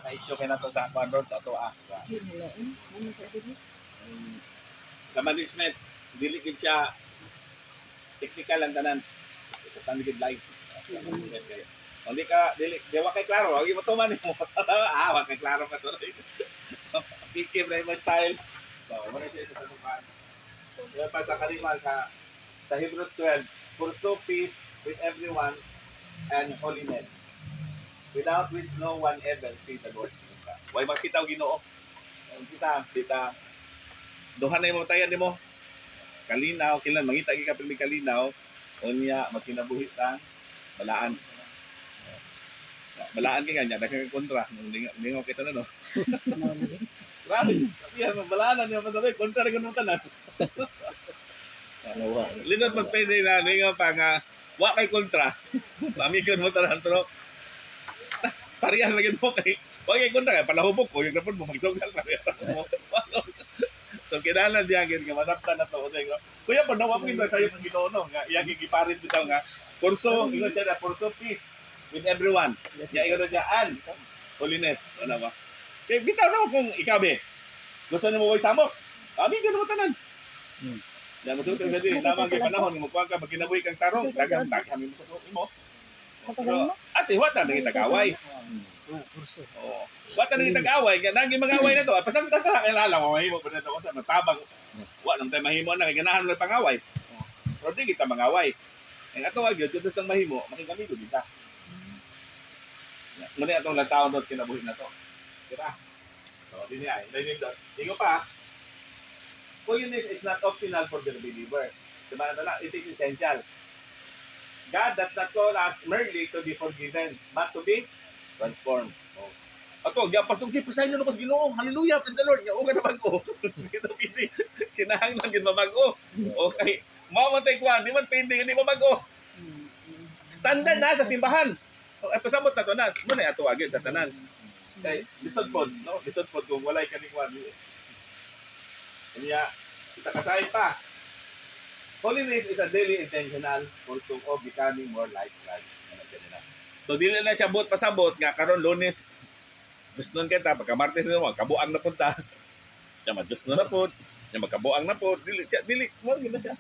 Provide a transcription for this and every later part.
na-issue kay nato sa Pandron sa ato sa management dili gid siya technical ang tanan. Ito tanigid live. Hindi ka di wa kay klaro, agi mo tuman mo. Wa kay klaro ka to. Kiki Brahma style. So, mo siya sa tupan. Yan pa sa kalimal sa Hebrews 12, pursue peace with everyone and holiness, without which no one ever see the Lord. Way makita og Ginoo. Kita duha na mo tayan nimo. Kalinaw, kilan mangita gi ka pirmi kalinaw, unya makinabuhi ta balaan. Balaan kay kanya daghang kontra, ningaw kay sana no. Grabe, yan balaan niya pa dali kontra ra kuno tanan. Lisod pag pwede na ningaw pa nga wa kay kontra. Pamigon mo tanan pero parehas lagi mo kay kay kontra kay palahubok ko yung kapon mo magsugal parehas mo. So kinahanglan diya gid nga masabtan na to uday ko. Kuya pa nawa mo gid sayo ng Ginoo no nga iya giparis bitaw nga kurso ingon siya na kurso peace with everyone. Ya ingon siya an holiness ano ba? Kay bitaw na kung ikabe. Gusto nimo way samok. Abi gid mo tanan. Ya mo suto gid lamang gyud panahon mo kuan ka magkinabuhi kang tarong daghang kami mo sa imo. Ate wata nang itagaway. Kurso. Oh. Wata nang itag-away, nang mag-away na to. Pasang tata kay lala mo mahimo pa na to sa matabang. Wa nang tay mahimo na kay ganahan lang pangaway. Pero di kita mangaway. Ang ato gyud jud tang mahimo, makigamigo kita. Muna atong lataw dos kinabuhi na to. Kira. So dinhi ay, dinhi dot. Ingo pa. Holiness is not optional for the believer. Diba na it is essential. God does not call us merely to be forgiven, but to be transformed. Oh. Ato, gyapon tong gipasayon na ko sa Ginoo. Hallelujah, praise the Lord. Nga uga na bag-o. Kinahanglan gid mabag-o. Okay. Mao man tay kuan, di man pindi di mabag-o. Standard na sa simbahan. At pasabot na to na, mo na ato agad sa tanan. Kay lisod pod, no? Lisod pod kung walay kani kuan. Kanya isa kasay pa. Holiness is a daily intentional pursuit of becoming more like Christ. So dili na siya buot pasabot nga karon Lunes. Just nun kita pagka Martes mo kabuang na punta. Ya just nun na pod. Ya magkabuang na pod. Dili mo gid na siya.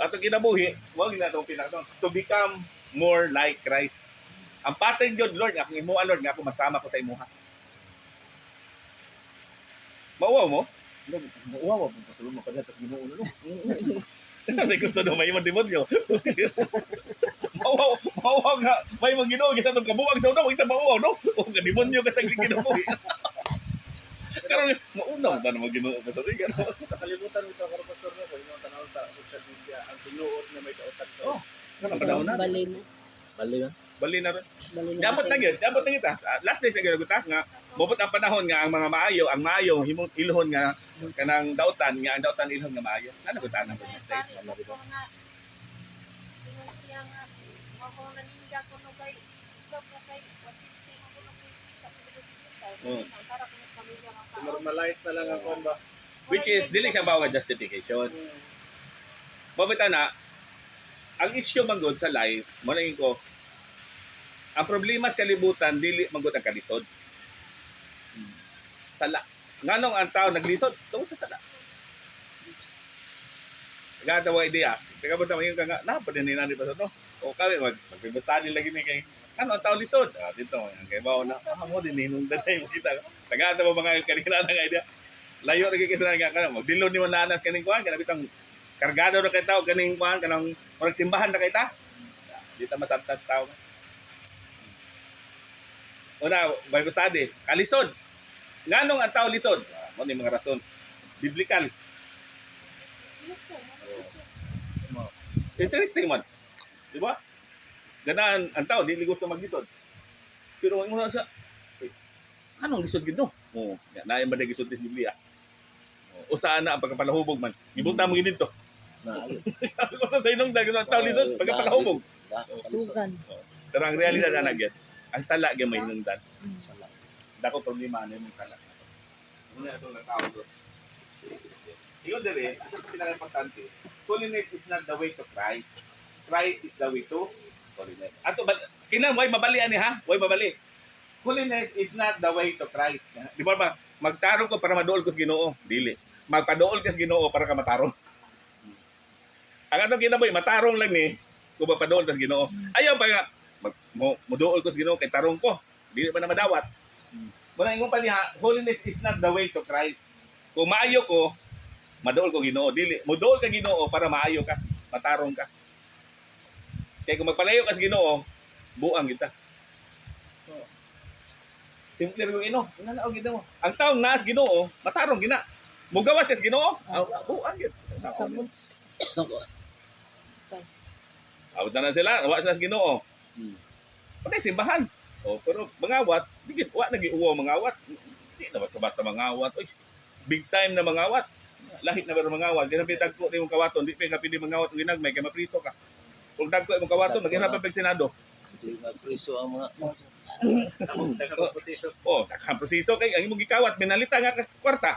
Ato kinabuhi, mo gid na tong pinaka to become more like Christ. Ang pattern jud Lord nga kung imo Lord nga ako masama ko sa imuha. Mauwaw mo? Mauwaw mo patulong mo kada tas Ginoo no. Ano gusto do may demonyo. Mauwaw nga may Ginoo gisa tong kabuang sa una kita mauwaw no. O ka demonyo ka tag Ginoo. Karon maunaw ta na Ginoo ka sa tigan. Nakalimutan mo ito karon pastor no, kung yung tanaw sa social media ang tinuod nga may kautan to. Oh, kana panahon na. Bali na. Bali na rin. Bali na. Dapat na gyud, dapat na kita. Last days na gyud nga mobot ang panahon nga ang mga maayo himong ilhon nga kanang dautan nga ang dautan ilhon nga maayo. Ano gutan ang mga state? Normalize na lang ang komba. Which is dili siya bawa justification. Mobot na ang issue man gud sa life, mo na ko. Ang problema sa kalibutan dili man gud ang kalisod. Sala. Nganong ang tao naglisod tungod sa sala. Gata wa idea. Teka ba tama yung nga na pa din ni nani pa no. O kami magbibastani lagi ni kay ano ang tao lisod. Dito kay bawo na mo din nung danay mo kita. Tagata ba mga kanina nga idea. Layo ra kay kinahanglan nga kana magdilon ni mo nanas kaning kuan kana bitang kargado ra kay tao kaning kuan kanang murag simbahan ra kay ta. Di ta masabtas tao. Una, Bible study, kalisod. Nganong ang tao lisod? Mo ni mga rason. Biblical. Interesting man. Di ba? Ganaan ang tao dili gusto maglisod. Pero ang una sa kanong lisod gid no? Oh, na man gisod sa Biblia. O saan na ang pagkapalahubog man. Gibuta mo gid dito. Gusto sa inong dagan ang tao lisod pagkapalahubog. Sugan. Pero ang realidad na nagyan, ang sala gyud may hinungdan. Dako problema ano yung sala. Una ito na tao doon. Yun dire, isa sa pinaka-importante, holiness is not the way to Christ. Christ is the way to holiness. Ato ba kinang way mabali ani ha? Way mabali. Holiness is not the way to Christ. Di ba ba? Magtarong ko para maduol ko sa Ginoo. Dili. Magpaduol ka sa Ginoo para ka matarong. Ang atong kinabuhi, matarong lang ni kung magpaduol ka sa Ginoo. Ayaw pa nga, muduol ko sa Ginoo kay tarong ko. Dili ba na madawat? Muna ingon pa niya, holiness is not the way to Christ. Kung maayo ko, maduol ko Ginoo. Dili, muduol ka Ginoo para maayo ka, matarong ka. Kaya kung magpalayo ka sa Ginoo, buang kita. Simple rin yung inanaw Ginoo. Ang taong naas Ginoo, matarong gina. Mugawas ka sa Ginoo, buang gid. Sabon. Awat na sila, nawa sila sa Ginoo. Panay simbahan. Pero mangawat, digit wa nagiuwa mangawat. Di na basta mangawat. Oy, big time na mangawat. Lahit na pero mangawat. Di na pidagko ni mong kawaton, di pa kapili mangawat ng ginagmay kay mapriso ka. Kung dagko imong kawaton, maghinap pa Senado. Hindi magpriso ang mga Proseso. Takang proseso kay ang imong gikawat minalita nga ka kwarta.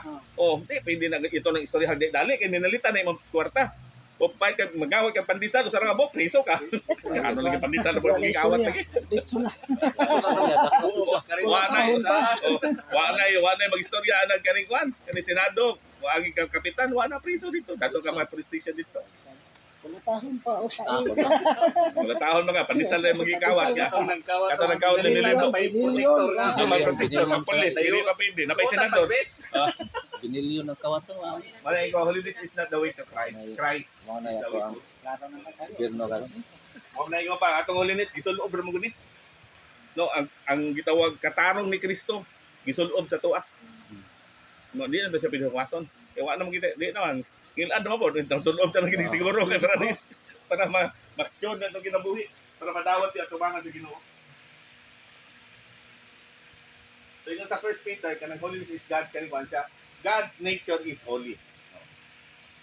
Di pwede na ito ng istorya hagdi dali kay minalita na imong kwarta. O pay ka magawat ka pandesal sa nga bok priso ka. Ano lagi pandesal na imong gikawat lagi. Ditso na. Wa na magistorya anang kani kwan, kani Senado, wa agi ka kapitan, wa na priso dito. Dato ka ma police station dito. Pumatahon pa o sa Wala taon mga pandesal na imong gikawat ya. Kato ng kawat na nilino. May protector nga. So may protector ng police, dili pa pwede. Na may senador. binilyon ng kawatan. Wala ikaw, holiness is not the way to Christ. Christ Mga na is the yato way ang to. gobyerno ka. Huwag na ikaw pa, atong holiness, gisulob ra mo guni. No, ang gitawag katarong ni Kristo, gisulob sa tuwa. No, di na ba siya pinakwason? Kaya wala naman kita, di naman. Ngilad naman po, sulob ta lang gini siguro kay para maksyon na itong kinabuhi, para madawat yung atubangan sa Ginoo. So yun sa 1 Peter, kanang holiness is God's kaliguan siya. God's nature is holy.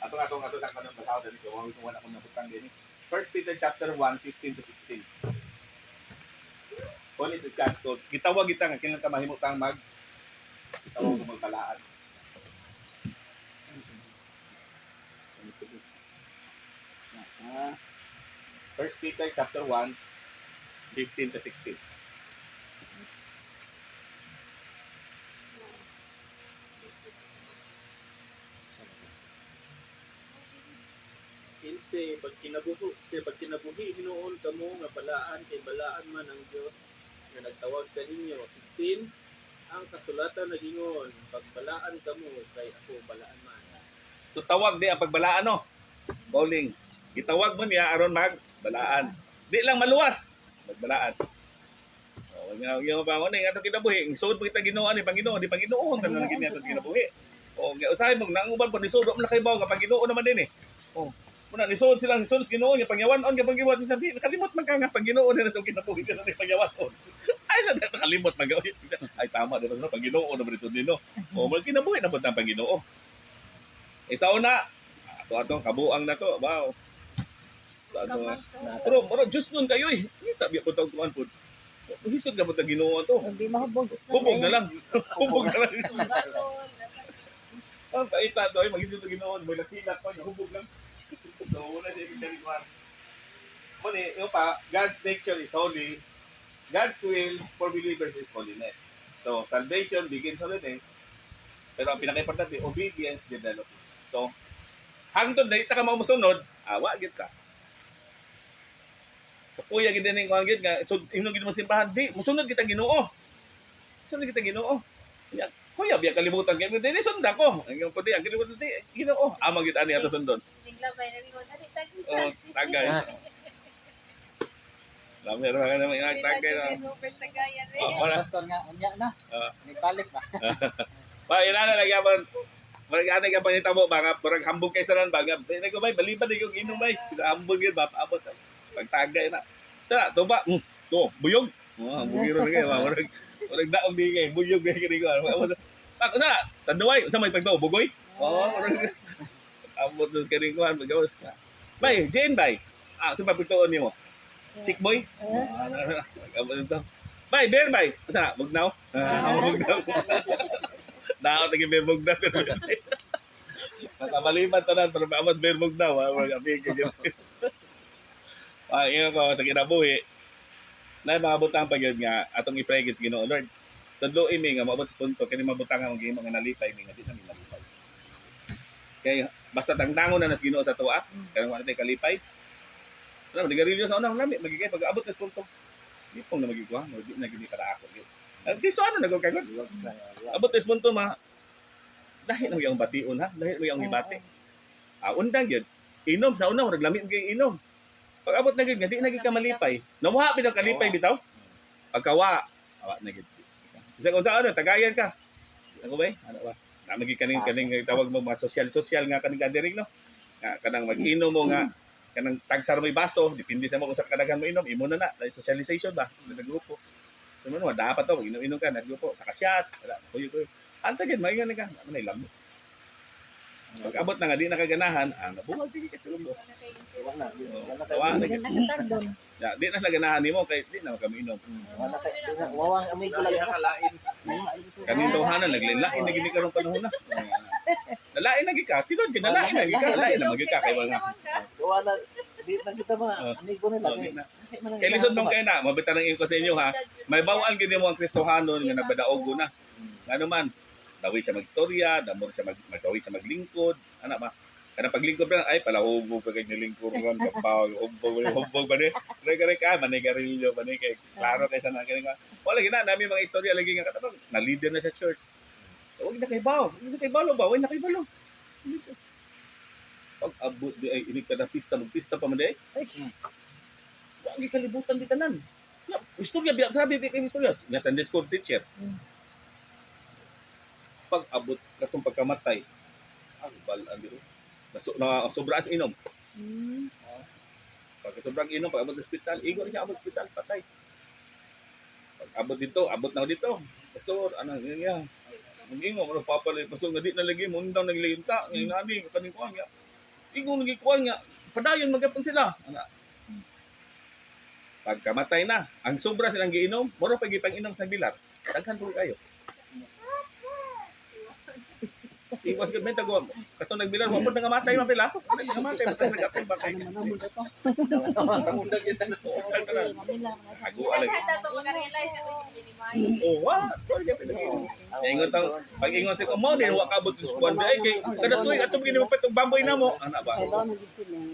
Ato sa kanang basaw dito, wala ko wala kong nabutang din. 1 Peter chapter 1, 15 to 16. Holiness is God's code. Gitawag kita nga kinang kamahimutang gitawag mo magbalaan. sa 1 Peter chapter 1, 15 to 16. Inse pag kinabuhi hinuon kamo nga balaan kay balaan man ang Dios nga nagtawag kaninyo. 16 ang kasulatan nagingon pagbalaan kamo kay ako balaan man. So tawag di ang pagbalaan no. Bowling. Gitawag mo niya aron magbalaan. Di lang maluwas, magbalaan. Oh, yung pa mo ni ato kinabuhi, sud mo kita Ginoo ni Panginoon, di Panginoon tan lagi niya ato kinabuhi. Oh, usahay mo nang uban pa ni sud mo lakay bawo nga Panginoon naman din eh. Oh, muna ni sud sila ni sud Ginoo niya pangyawan-on nga pangyawan sabi nakalimot man ka nga Panginoon na ato kinabuhi kana ni pangyawan-on. Ay nakalimot man gawin. Ay tama di ba no Panginoon na brito din no. Oh, mo kinabuhi na pud ang Panginoon. Sa una, ato kabuang na to, wow. Pero Diyos nun kayo eh. Kita biya po tawag kuhan po. Hiskot ka po tawag Ginoo to. hindi mahubog sa Hubog na lang. Hubog na lang. Ang paita to ay mag-hiskot ng Ginoo. May nakilat pa niya. Hubog lang. So, una siya si Jerry Juan. Muna, yung pa, God's nature is holy. God's will for believers is holiness. So, salvation begins holiness. Pero ang pinaka-importante, obedience develops. So, hangtod na ita ka mamusunod, awa gid ka. Kapuya gid ning kuan gid nga so imong gid mo simbahan di musunod kita Ginoo. Musunod kita Ginoo. Ya, kuya biya kalibutan kay dili sunda ko. Ang pudi ang kalibutan di Ginoo. Amo gid ani ato sundon. Tinglabay na rin ko, dali tagis Oh, tagay. Lamero ka na may tagay na. Tagayan rin. Oh, wala. pastor nga unya na nagbalik ba Pa ina na lagyapan. Marag ka panitabo baka murag hambog kay sanan baga. Dili ko bay balibad ko ginom bay. Hambog gid ba abot. Pagtagay na. Tara, tuba. To, buyog. Bugiro na kayo. Marag daog di kay buyog kay kini ko. Ako na, tanduay, sa may pagto bugoy. Marag abot dos kini ko magawas. Bay, Jane bay. Sa pagtuon nimo. Chick boy. Abot to. Bay, bear bay. Sa bugnaw. Bugnaw. Daot lagi bear bugnaw. Nakamaliman tanan para maamad bear bugnaw. Marag abig kay inyo ko sa kinabuhi na mga butang pa yun nga atong i-pray sa Ginoo Lord tudloy mi nga maabot sa punto kini mabutangan ang gihimo nga nalipay mi nga di na mi malipay. Kay basta tangtangon na nas Ginoo sa tuwa, kanang wala tay kalipay. Wala magarilyo sa unang lami magigay pag-abot sa punto. Di pong na magikuha, di na gini para ako. Kay so ano nagkakagot? Abot sa punto dahil mo yung bation ha, dahil mo yung ibate. Undang yun, inom sa una, naglami kay inom. Pag abot na gid nga di na gid ka malipay. Namuha bitaw kalipay bitaw. Pagkawa, awa na gid. Isa kung sa ano, tagayan ka. Ano ba? Ano ba? Namagi kaning tawag mo mga social nga kaning gathering no. Nga kanang mag-inom mo nga kanang tagsar mo baso, depende sa mo kung sa kadaghan mo inom, imo na socialization ba sa grupo. Ano mo dapat to mag-inom ka na grupo sa kasyat, wala kuyo. Anta gid maingon ka, ano na ilam. Pag abot na nga di nakaganahan, nabuwag tigil ka sa grupo. Wala Wala na kay gid. nakatandon. Ya, di na naganahan nimo kay di na kami inom. Wala kay wawang amoy ko lang. Nakalain. Kaning tawhanan naglinlain na gini karong panahon na. Nalain na gid ka, tinod gid nalain na gid ka, lain na magid ka kay mga. Wala di na kita mga amigo nila Oh, kay. di na. Kay lisod nung kay na, mabitan ng ko sa inyo ha. May bawaan gid mo ang Kristohanon nga nagbadaog na. Ano man, dawit siya magstorya, damo siya magdawit siya maglingkod, ana ba? Kana paglingkod ba ay pala hubog ka kay nilingkod ron kapaw, hubog ba ni? Kare ka manigarilyo ba ni kay klaro kay sana kani nga. Wala gina nami mga istorya lagi nga katabang na leader na sa church. Huwag na kay baw, hindi kay balo ba, wala na kay balo. Pag abot di ay ini kada pista magpista pa man di. Wag kalibutan di tanan. Istorya biya grabe biya kay istorya. Nga Sunday school teacher. Pag abot katong pagkamatay, ang balaan dito. Na sobrang inom. Pag sobrang inom, pag abot sa ospital, igo na siya abot sa ospital, patay. Pag abot dito, abot na dito. Pastor, ano niya? Ang ingo, ano papalit, pastor, nga di na lagi, mundang naglilinta, ngayon nani, kaning kuhan nga. Igo nagikuhan nga, padayon magapon sila. Ana. Pagkamatay na, ang sobra silang giinom, moro pag ipang-inom sa bilat, daghan po kayo. Iwas gud men tago katong nagbilan wa pud nangamatay man pila. Nangamatay man nagapil ba kay. Ano man ito? Kamundag kita na. Ako alag. Lahat na ito mag-realize na ito minimize. Oh, wa. Ingon tang pag-ingon sa ko mo din wa kabot sa squad ay kay kada tuig ato gini mo patong baboy namo. Ana ba?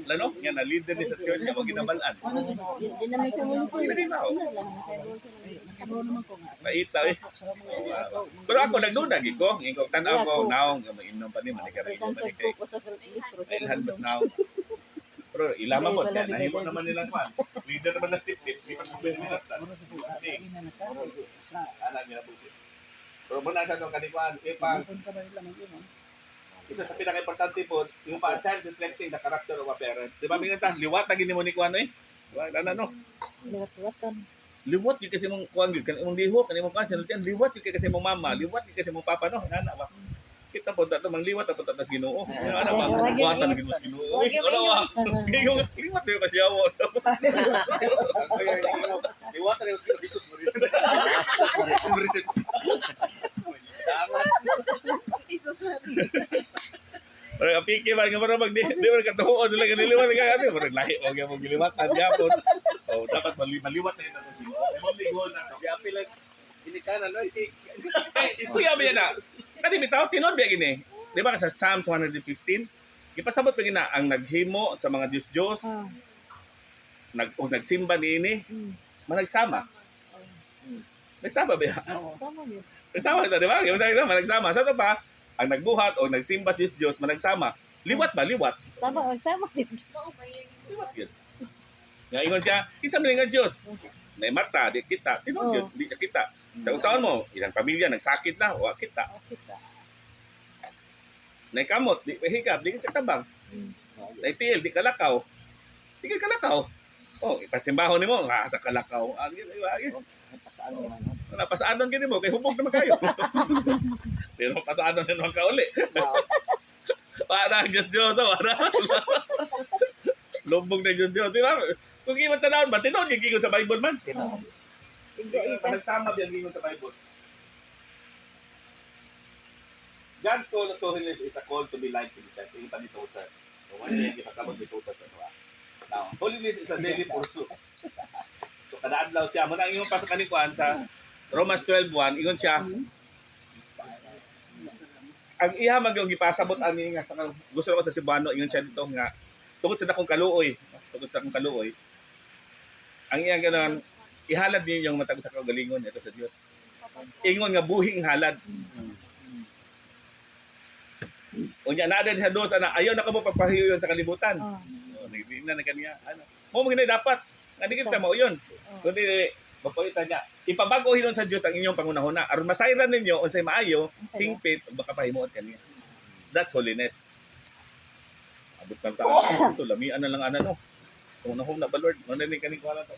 Lano nya na leader ni sa church nga mo ginabalan. Yun naman siya muli ko. Hindi na. Nakagawa naman ko nga. Paita eh. Sa mga ikaw. Pero ako nagduda gid ko, ingon tan ako naong nga mainom pa ni manigarilyo pa ni kay. Ilhan mas naong. Pero ilama mo kaya nahimo naman nilang kwan. Leader naman na step di pa mo nila. Ina na ka. Sa Ana niya buti. Pero muna sa nung kanikuan, ipang pagkon ka ba nila mag-inom? isa sa pinaka-importante po, yung pa-child reflecting the character of a parents. Di ba, may nga liwat na gini mo ni Kuan eh? Ano, no? Liwat-liwatan. Liwat yung kasi mong Kuan, kanimong lihok, kanimong Kuan, sinultian, liwat yung kasi mong mama, liwat yung kasi mong papa, no? Nana ba? Kita po, tato, mang liwat, tapos tatas ginoo. Ano ba? Liwatan na gini mas ginoo. Ano ba? Liwat yung kasi awo. Iwatan na yung sila, Jesus mo rin. Isus Pero kapiki man nga parang di man katuon nila ganili man nga ano parang lahi o gyud mong giliwat ang gyapon. Oh dapat maliwat na ito kasi. Ay mo ligon na. Yapi lang. Hindi ka na, no? Isuya ba na? Kani bitaw tinod ba gini? Di ba sa Psalms 115? Ipasabot pa gina ang naghimo sa mga Diyos nagsimba niini managsama. Nagsama ba? Sama yun. Nagsama ito, di ba? Managsama. Sa ito pa, ang nagbuhat o nagsimba sa Diyos managsama. Liwat ba? Liwat. Sama yun. Liwat yun. Nga ingon siya, isa man nga Diyos. May mata, di kita. Tinod yun, di kita. Sa usawan mo, ilang pamilya nagsakit na, wa kita. Naikamot, di higap, di katabang. Naitiil, di kalakaw. Di kalakaw. Oh, ipasimbahon nimo sa kalakaw. Napasaanon gini mo kay hubog naman kayo. Pero pasaanon naman ka uli. Para ang Diyos, para. Lumbog na Diyos, di ba? Kung iwan tanawin ba, tinod yung gingon sa Bible man. Nagsama yung gingon sa Bible. God's call to holiness is a call to be like to be set. Yung pa dito, sir. So, wala yung ipasabot dito, sir. Now, holiness is a daily pursuit. So, kada adlaw siya. Muna ang iyong pasok kanikuan sa Romans 12:1 ingon siya, ang iha mag yung gipasabot ani nga sa gusto ko sa Cebuano ingon siya dito nga tungod sa dakong kaluoy, ang iyang ganon ihalad niyo yung matag sa kagalingon ito sa Dios. Ingon nga buhing halad. Unya na din sa dos ana ayo na ko mo pagpahiyon sa kalibutan. Oh. Hindi na kaniya ano. Mo gina dapat nga di kita mo yun. Kundi mapalitan niya. Ipabago hinon sa Dios ang inyong pangunahuna aron masayran ninyo unsay maayo, hingpit ug makapahimuot kaniya. That's holiness. Abot man ta ito lamian na lang ana no. Pangunahuna ba Lord? Ano ni kaning kuala to?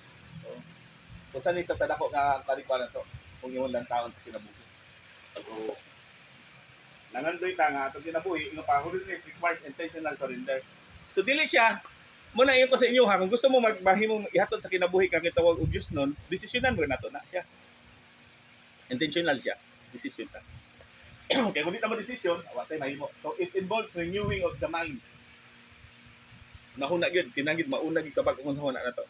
Kung saan isa sa dako nga kaning to? Kung yung lang taon sa kinabuhi. So, nangandoy ta nga atong kinabuhi, yung holiness requires intentional surrender. So dili siya muna yun ko sa inyo ha, kung gusto mo maghimo ihatod sa kinabuhi kang kitawag og Dios nun, desisyonan mo nato na siya. Intentional siya, decision ta. Kaya kung di ta mo desisyon, awatay mahimo. So it involves renewing of the mind. Nahuna gyud, kinangid mauna gyud kabag kung hunahuna na to.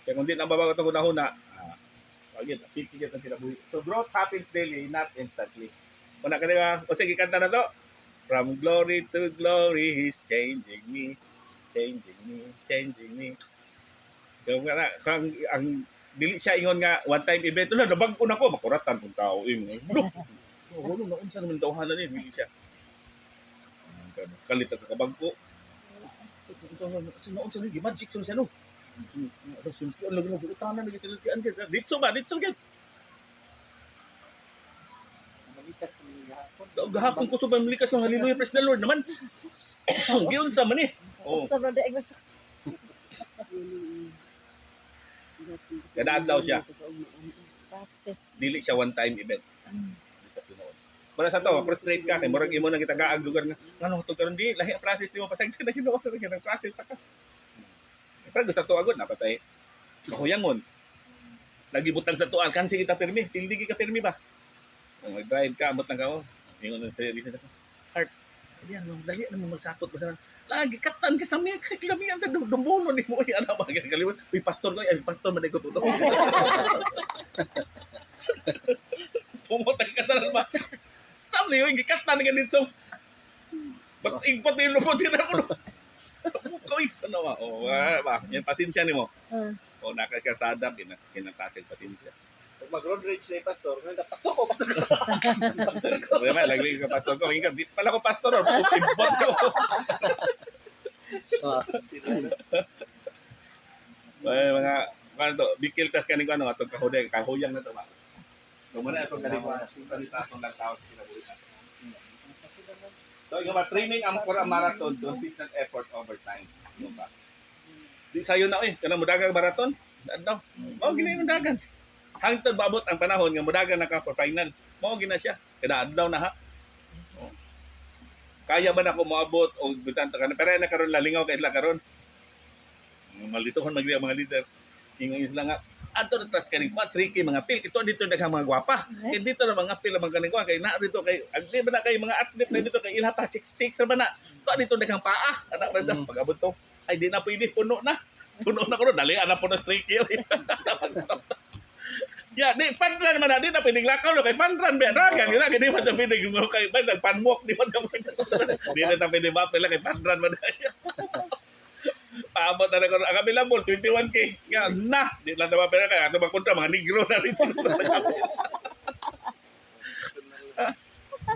Kaya kung di na babago tong hunahuna, again, pipigil ang kinabuhi. So growth happens daily, not instantly. Una ka nga, o sige, kanta na to. From glory to glory, He's changing me. Changing me. Kaya nga na, ang dili siya ingon nga, one time event, wala, nabag-o na ko, makuratan kung tao. No, wala na, unsa naman tawahanan eh, dili siya. Kalit at kabag-o. Unsa naman, magic sa siya, no? Ang lagi-lagi, utanan, ditso ba? So, gahapon ko ito ba milikas ng hallelujah, praise the Lord naman. Giyon sa man eh. Oh. Sobrang daig mas. Kada adlaw siya. Access. Dili siya one time event. Sa tinuod. Para sa to, frustrate ka kay murag imo nang kitagaag lugar nga ngano to karon di lahi ang process nimo pasagdi na Ginoo nga process ta ka. Pero sa to agod napatay. Kahuyangon. Lagi butang sa tuan kan sige ta pirmi, hindi ka pirmi ba? Kung mag-drive ka, amot lang ka mo. Ingon sa reason ko. Heart. Diyan mo, dali na mo magsapot ba sa lagi katan ka sa mga kilamian ka dumbono ni mo ana ba kaliwan. Uy pastor ko, ay pastor man ko tuto. Pumutay ka na ba? Sam niyo gikatan ka dito. Bak igpot ni lupot din ako. Koy ano ba? Oh, ba, yan pasensya nimo. O nakakarsada kinatasig pasensya. Pag mag-road rage na yung pastor, pastor ko. Wala lagi ka pastor ko, hindi pala ko pastor or ibot ko. Ay mga kanto, bikil tas kaning ano atong kahuyang na to ba. Muna atong kaligwa sa atong lang tao sa kinabuhi. So yung training for a marathon, consistent effort over time. Yung ba? Di sayo na kanang mudagang marathon. Adlaw. Mao gini yung dagan. Hangtod babot ang panahon nga mudagan na ka for final. Mao gina siya. Kada adlaw na ha. Oh. Kaya ba na ko moabot o bitan ta kana pero na karon lalingaw kay isla karon. Malituhon magli ang mga leader. Ingon isla nga ato na tas kaning tricky mga pil ito dito daghang mga gwapa. Kay dito na mga pil mga kaning kay na dito kay agdi ba na kay mga athlete na dito kay ilha pa chicks ra ba na. To dito daghang paa. Anak ba pag-abot to. Ay di na pwede puno na. Puno na ko dali ana po na tricky. Ya, di fun run man di na pwedeng lakaw no kay fun run ba dragan gina kay di man ta pwedeng mo kay ba panwalk di man ta pwedeng. Di na ta pwedeng ba pala kay fun run man. Paabot na ko ang available 21k. Ya na, di lang ta pala kay ato magkontra mga negro na dito.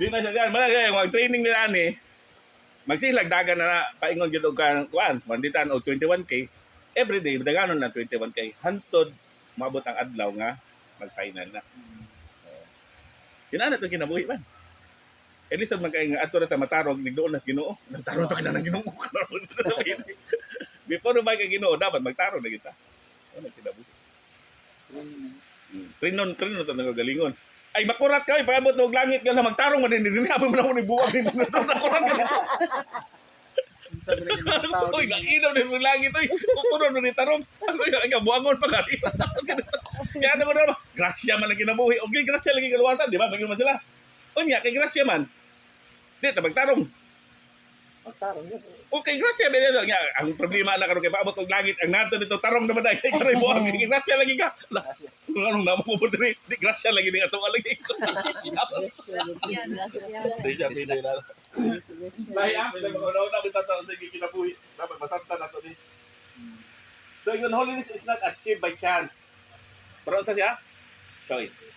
Di na siya gan, man mag training nila ani. Magsilag dagan na paingon gyud og kuan, manditan og 21k. Every day daganon na 21k. Hantod maabot ang adlaw nga mag-final na. Yun na ito kinabuhi man. At least man kay nga ato na ta matarog nigdoon nas Ginoo. Nagtarong ta kana ng Ginoo. Before ba kay Ginoo dapat magtarong na kita. Ano kinabuhi. Trinon ta nagagalingon. Ay makurat ka paabot og langit ka na magtarong man din apa man ako ni buwag ni nakurat ka. Sabi na yung tao. Uy, nakinaw din ng langit oy. Kukuron ni tarong. Ang buangon pa kali. Kaya ano mo na, grasya man lang kinabuhi. Okay, grasya lagi kaluwatan, di ba? Bagay man sila. O niya, kay grasya man. Di, tabagtarong. Magtarong yan. Okay, grasya ba nito? Nga, ang problema na karon kay paabot og langit ang nato nito tarong naman dai kay karay buang kay grasya lagi ka. Lah, anong namo mo diri? Di grasya lagi ning ato lagi. Di ja pili na. Lahi ang sa mga una kita taon sa kinabuhi. Dapat masabtan nato ni. So, yung holiness is not achieved by chance. Pero sa siya? Choice.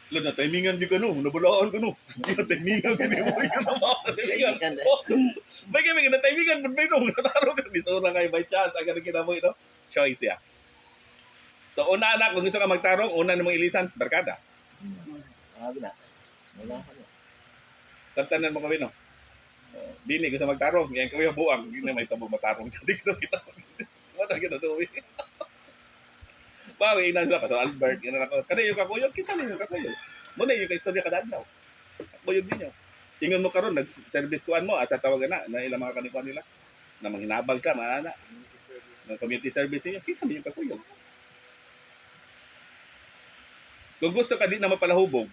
Lo na timingan jud kanu, nabulaan kanu. Di na timingan kini mo yung timingan. Bagay may na timingan pud may dong nataro ka bisura kay by chance aga kinabuhi no. Choice ya. So una anak kung gusto ka magtarong, una nimong ilisan barkada. Grabe na. Wala ka na. Tantanan mo kami no. Dili gusto magtarong, yan ko yung buang, hindi na may tabo matarong. Hindi ko kita. Wala ka na doon. Bawi inan la kato Albert ina nako. Kada yung kakuyog kinsa ni yung kakuyog. Mo na yung istorya kada adlaw. Kakuyog ninyo. Ingon mo karon nag-service kuan mo at tatawagan na ilang mga kanikuan nila na manghinabag ka mga ana. Ng community service niyo kinsa ni yung kakuyog. Kung gusto ka di na mapalahubog,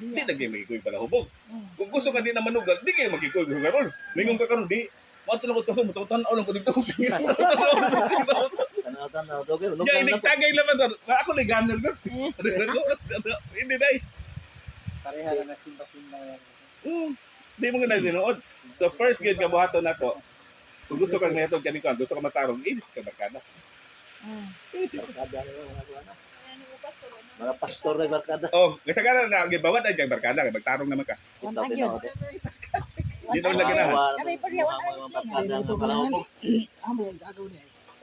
di na kayo magkikuy palahubog. Kung gusto ka di na manugal, di kayo magkikuy karon. Mingon ka karon di mo tulong ko mo tanaw lang ko dito. Tanaw-tanaw. Okay, lunok Ya, lang na po. inig-tagay naman doon. Ako na ganar ko. Hindi na eh. Pareha na simba-simba yan. Hindi mo nga nanood. So first grade ka buhaton na to. Kung gusto kang mayatog kanikuan, gusto ka matarong, inis ka barkada. Barkada nila, mga kuwan na. Ano mo pa to? Mga pastor na barkada. Oh, kasi ka na gibawat ay kang barkada, kay magtarong naman ka. Ikaw din ako. Di na lagi na. Kami pa rin, wala Mga ayos barkada na kalahubog.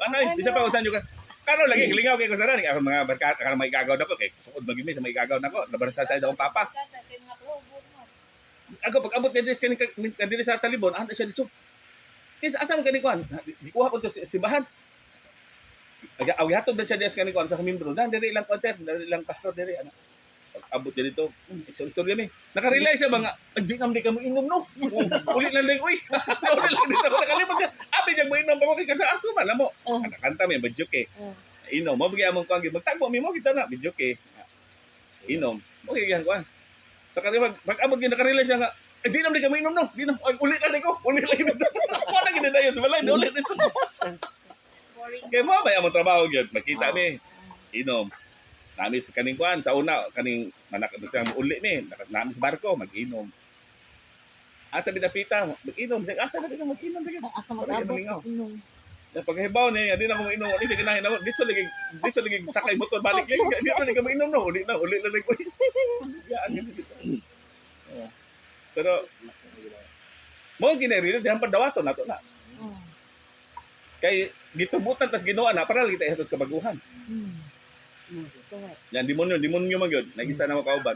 Ano eh, di sa pa usan yung ka. Kano lagi lingaw kay ko sa ako mga barkada, kana may igagaw nako kay suod magimi sa may igagaw nako, labasan sa akong papa. Kay mga probo mo. Ako pag abot ni Des kanina sa talibon, anda siya dito. Is asa man kanikuan? Di kuha ko to sa simbahan. Aga awyatod na siya Des kanikuan sa kamimbro. Dan diri ilang concert, diri ilang pastor diri ano. Pag abot niya dito, istorya ni. Nakarealize siya mga, di ka mo inom no. Uli lang lang, uy. Uli lang dito ako nakalimot ka. Abi diyan mo inom pa mo kay kanta ako man mo. Kanta mi badyo ke. Inom mo bigyan mo kuan magtagbo mi mo kita na badyo ke. Inom. Mo gyud kuan. Pag abot gyud nakarealize siya nga, di naman di ka mo inom no. Di na uli lang ko. Uli lang dito. Wala gyud na yun sa balay, uli dito. Boring. Kay mo ba mo trabaho gyud makita mi. Inom. Namis kaning kuan sa una kaning manak uli mi namis barko mag-inom. Asa bidapita mag-inom asa na ka mag-inom sige. Asa Para mag-abot. malingaw. Inom. Paghibaw ni di na ko mag-inom di sige na dito lagi sakay motor balik lagi di na ka mag-inom no uli na like yan dito. Pero mo gineri dihan padawaton nato na. Kay gitubutan tas ginuan na para kita ihatos kabaguhan. Yan, demonyo man yun. Nag-isa na makauban.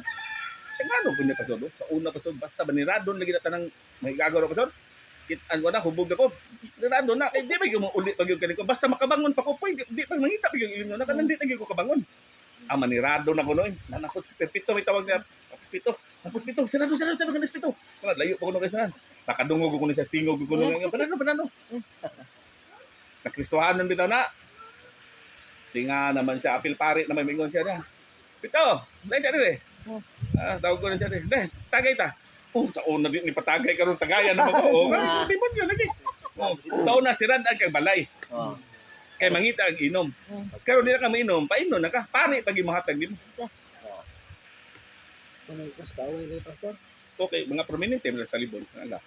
Siya nga no, punya pasod. Sa una pasod, basta baniradon lagi na tanang may gagaw na pasod. Kitaan ko na, hubog na ko. Baniradon na, di ba yung ulit pag yung kaniko. Basta makabangon pa ko, di pag nangita pa yung ilim na, nandito lagi ko kabangon. Manirado na ko no, nanakot sa pepito, may tawag na, pepito, tapos pito, sarado ka na pito. Layo pa ko no kasi na. Nakadungog ko na sa stingog ko no. Panano. Nakristohanan bitaw na. Tinga naman siya, apil pare na may mingon siya na. Pito, dahil siya rin eh. Tawag ko na siya rin. Dahil, tagay ta. Sa una din, ipatagay ka rin tagayan naman ko. Demonyo lagi. Sa una, siran ang kang balay. Kay mangita ang inom. Karon di na ka mainom, painom na ka. Pare, pag imahatag din. Mas kaaway na pastor. Okay, mga prominente mula sa libon. Ano?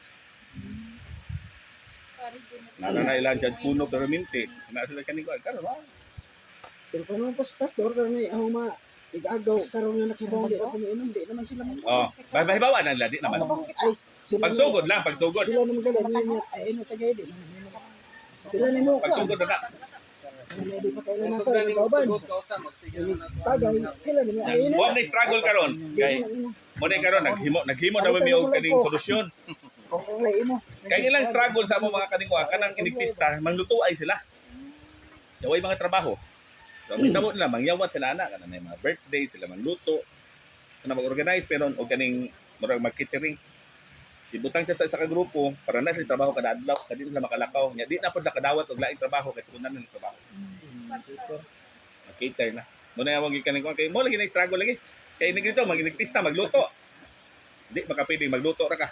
Parang din. Na ilan Judge Puno prominente. Nasa sila kaniko. Karon, Pero kung pas pastor karon ay ahuma igagaw karon nga nakibong di ako miinom di naman sila mo. Oh, bahibawa na ladi naman. Ay, sila Pagsugod lang, pagsugod. Sila naman dala niya ay ina tagay di. Sila ni mo ko. Pagsugod na. Sila di pa kailan ako kauban. Tagay sila ni mo ay ina. Wa na struggle karon. Kay mo na karon naghimo daw mi og kaning solusyon. Kung lay mo. Kay ilang struggle sa among mga kaningwa kanang inigpista, manglutuay sila. Yaway mga trabaho. So, may tawag nila, mangyawat sila anak, may mga birthday, sila mangluto, na mag-organize, pero o kaning mag-catering. Ibutang siya sa kagrupo, para na siya trabaho kada adlaw, kadi nila makalakaw. Nya di na pod nakadawat og laing trabaho kay tunan nila trabaho. Mag-cater na. Mo na yung kaningwa kay mo lagi na struggle lagi. Kay inigito, mag-inigpista, magluto. Di makapili magluto ra ka.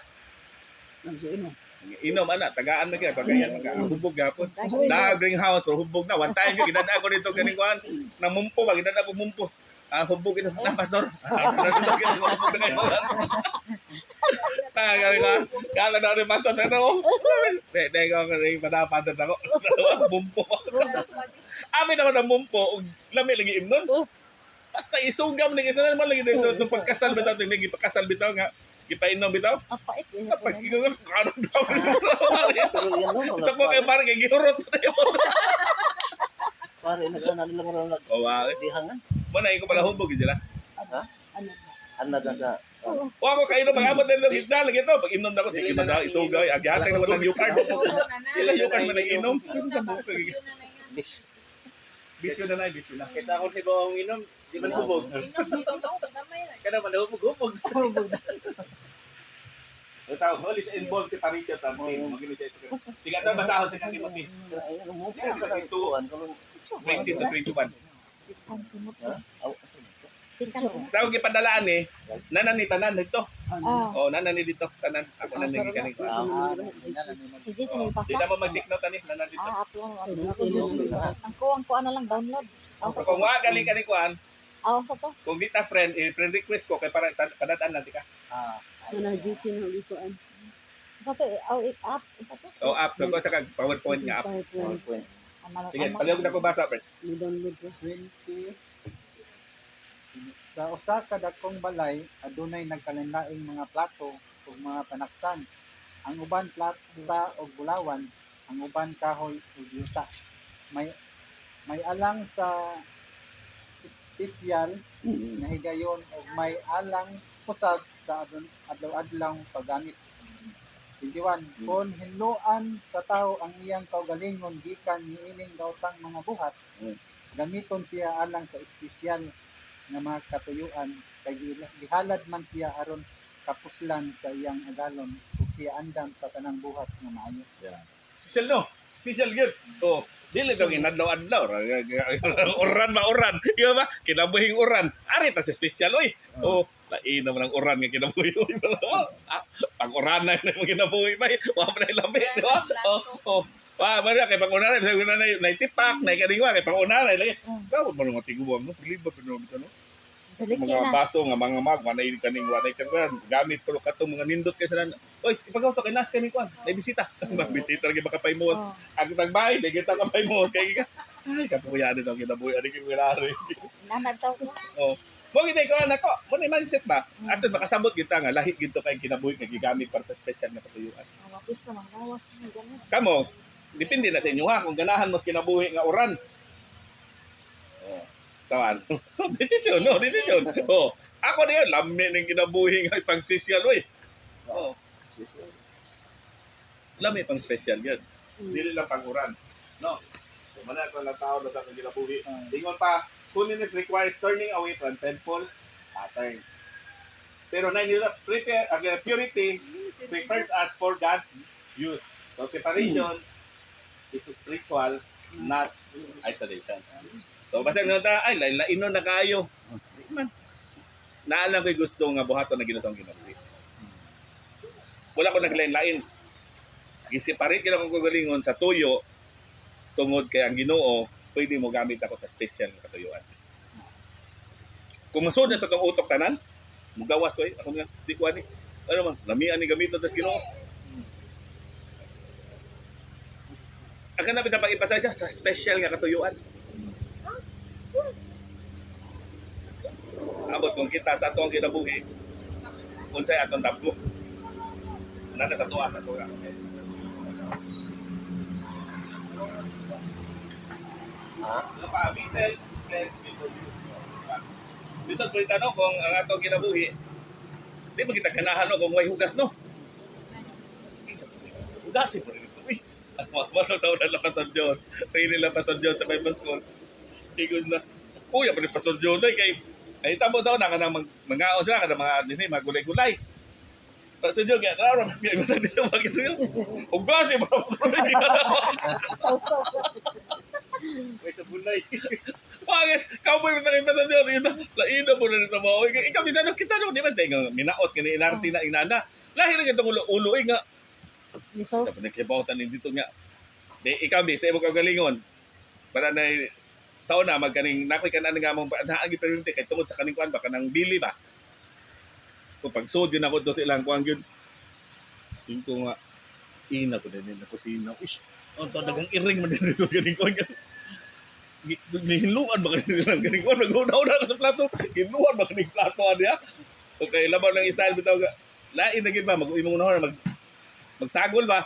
Nagsiinom. Inom ana, tagaan na kaya, pagayan mga hubog gapon. So, ino, Nag-ring house, pero hubog na. One time, ginadaan ko dito ganing kuhan. Nang mumpo ba, ginadaan ko mumpo. Hubog ito. Na, pastor. Hubog na kayo. Galing ka. Kala na rin, pastor. Sa ako. Dahil ko rin padapadan ako. Mumpo. Amin ako ng mumpo. Lami lagi imnon. Basta isugam na isa na naman lagi dito. Itong pagkasal bitaw. Itong pagkasal bitaw nga. Ipainom bitaw. Ang pait. Yun Kapag ikaw karon daw. Pero yan no, Sa ko kay parang kay gihurot na yun. pare nagana nila mo nag O wa. dihangan. Mo na ko pala hubog sila. Ha? ano, Anad na sa Wa ko kayo mag-abot na lang higda lagi to. Pag inom na ko sige man daw isugaw. Agihatag naman ng yukan. Sila yukan man nag-inom. bis. Bisyo na na, bisyo na. Kaysa ako si Bawang inom, di man hubog. Kada man hubog. Ito, holy sa involved si Parisha Tansin. Magino siya sa sige ito, basahon sa kang Timothy. Ayun mo pa ka tuan ko. 20 to 21. Sikan kumot. Aw. Sikan kumot. Sa akong ipadalaan nanan ni tanan dito. Oh. O, nanan ni dito, tanan. Ako na naging kanin ko. Si Jesse may Di pasa. na mo mag-take note ani, nanan dito. Ako lang. Si Jesse. Ang kuwang ko ano lang download. Kung wa galing kanin kuan, Sa to. kung di ta friend, friend request ko kay para padadaan natin ka. Ano GC na gikuan. Sa to. Apps. Sa to. O app, so ko sa kag PowerPoint nga app. PowerPoint. Sige, palihog na ko basa, friend. Mo-download ko. 20 sa usa ka dakong balay adunay nagkalinlaing mga plato ug mga panaksan. Ang uban plata og bulawan, ang uban kahoy ug yuta. May alang sa espesyal na higayon ug may alang pusag sa adlaw-adlaw paggamit. 21. Kung hinluan sa tao ang iyang kaugalingon gikan niining daotang mga buhat, gamiton siya alang sa espesyal nga mga katuyuan kay gihalad man siya aron kapuslan sa iyang agalon ug siya andam sa tanang buhat nga maayo. Special no? Special gyud. Oh, dili daw ginadlaw-adlaw. Oran ba oran? Iyo ba? Kinabuhing oran. Ari ta sa special oy. Oh, lain naman ang oran nga kinabuhi oy. Pag oran na yung kinabuhi ba? Wa pa na labi, di ba? Oh. Wa ba kay pag oran na tipak na kaningwa kay pag oran lagi. Daw mo nga tiguwang no. Liba pero bitaw no. Sa liki Mga na. baso nga mga mag wa na kaningwa na kaningwa gamit pero katong mga nindot kay sa oy, ipagaw to kay nas kaning kuan. May bisita. Bisita lagi makapaymuwas. Ang tagbay, di kita kapaymuwas kay ka. Ay, kapuya dito kinabuhi ani kay wilari. Nanagtaw ko. Oh. Mo gid ko anak ko. Mo ni mindset ba? Aton makasabot kita nga lahi gid to kay kinabuhi nga gigamit para sa special nga patuyuan. Ang wapis na mga gawas. Ganun. Kamo, depende na sa inyo ha kung ganahan mo sa kinabuhi nga oran. Oh. Tawan. Desisyon, no, desisyon. Oh. Ako na yun, lami ng kinabuhi nga pang special oy. Oh. Lami pang special yan. Dili lang pang oran. No. So, mana ko lang tao na sa kinabuhi. Ingon pa, holiness requires turning away from sinful pattern. Pero na nila purity prepares us for God's use. So separation is spiritual, not isolation. So basta nga ta ay lainon na kayo. Man. Naalam ko'y gusto nga buhaton na ginasang kinabuhi. Wala ko naglain-lain. Giseparate kila kong kagalingon sa tuyo tungod kay ang Ginoo pwede mo gamit ako sa special na katuyuan. Kung masud na sa kang utok tanan, mugawas ko ako nga di ko ani. Ano man, lamian ni gamiton tas Ginoo. Akan na pinapag ipasa siya sa special nga katuyuan. Abot kung kita sa atong kinabuhi, unsay atong dabgo. Nana sa tuwa sa tuwa. Ano pa, Bissell, cleanse before use. Bisod po itanong kung ang atong kinabuhi, di ba kita ganahan no kung may hugas no? Hugasin po rin ito. Ang mga bato sa unang lapasod yun. Tingin nila pasod yun sa Bible School. Tigod na, kuya pa rin pasod yun. Ay tamo daw na ka na mangaon sila, ka na mga gulay-gulay. Pasod yun, kaya naroon, may iwasan nila mga ito yun. Hugasin po rin ito. Sausaw. May sabunay. Bakit? Cowboy mo sa kayo pasod yun. Laina mo na nito mga. Ikaw, minsan kita no, di ba? Minaot, kini inarti na inana. Lahir nga itong ulo nga. Ni sauce. Dapat nagkibautan ni dito nga. Di ikaw di sa imo kagalingon. Para na sa una magkaning nakoy kanan nga mong naagi priority kay tungod sa kaning kuan ba kanang bili ba. Kung pagsud yun ako do sa ilang kuan gyud. Yung ko nga ina ko din na kusina. Uy, ang dagang iring man din dito sa kaning kuan. Nihinuan ba kaning lang kaning kuan naguna-una ka sa plato. Hinuan ba kaning plato niya? Okay, laban lang style bitaw ga. Lain na gid ba mag-imong unahon magsagol ba?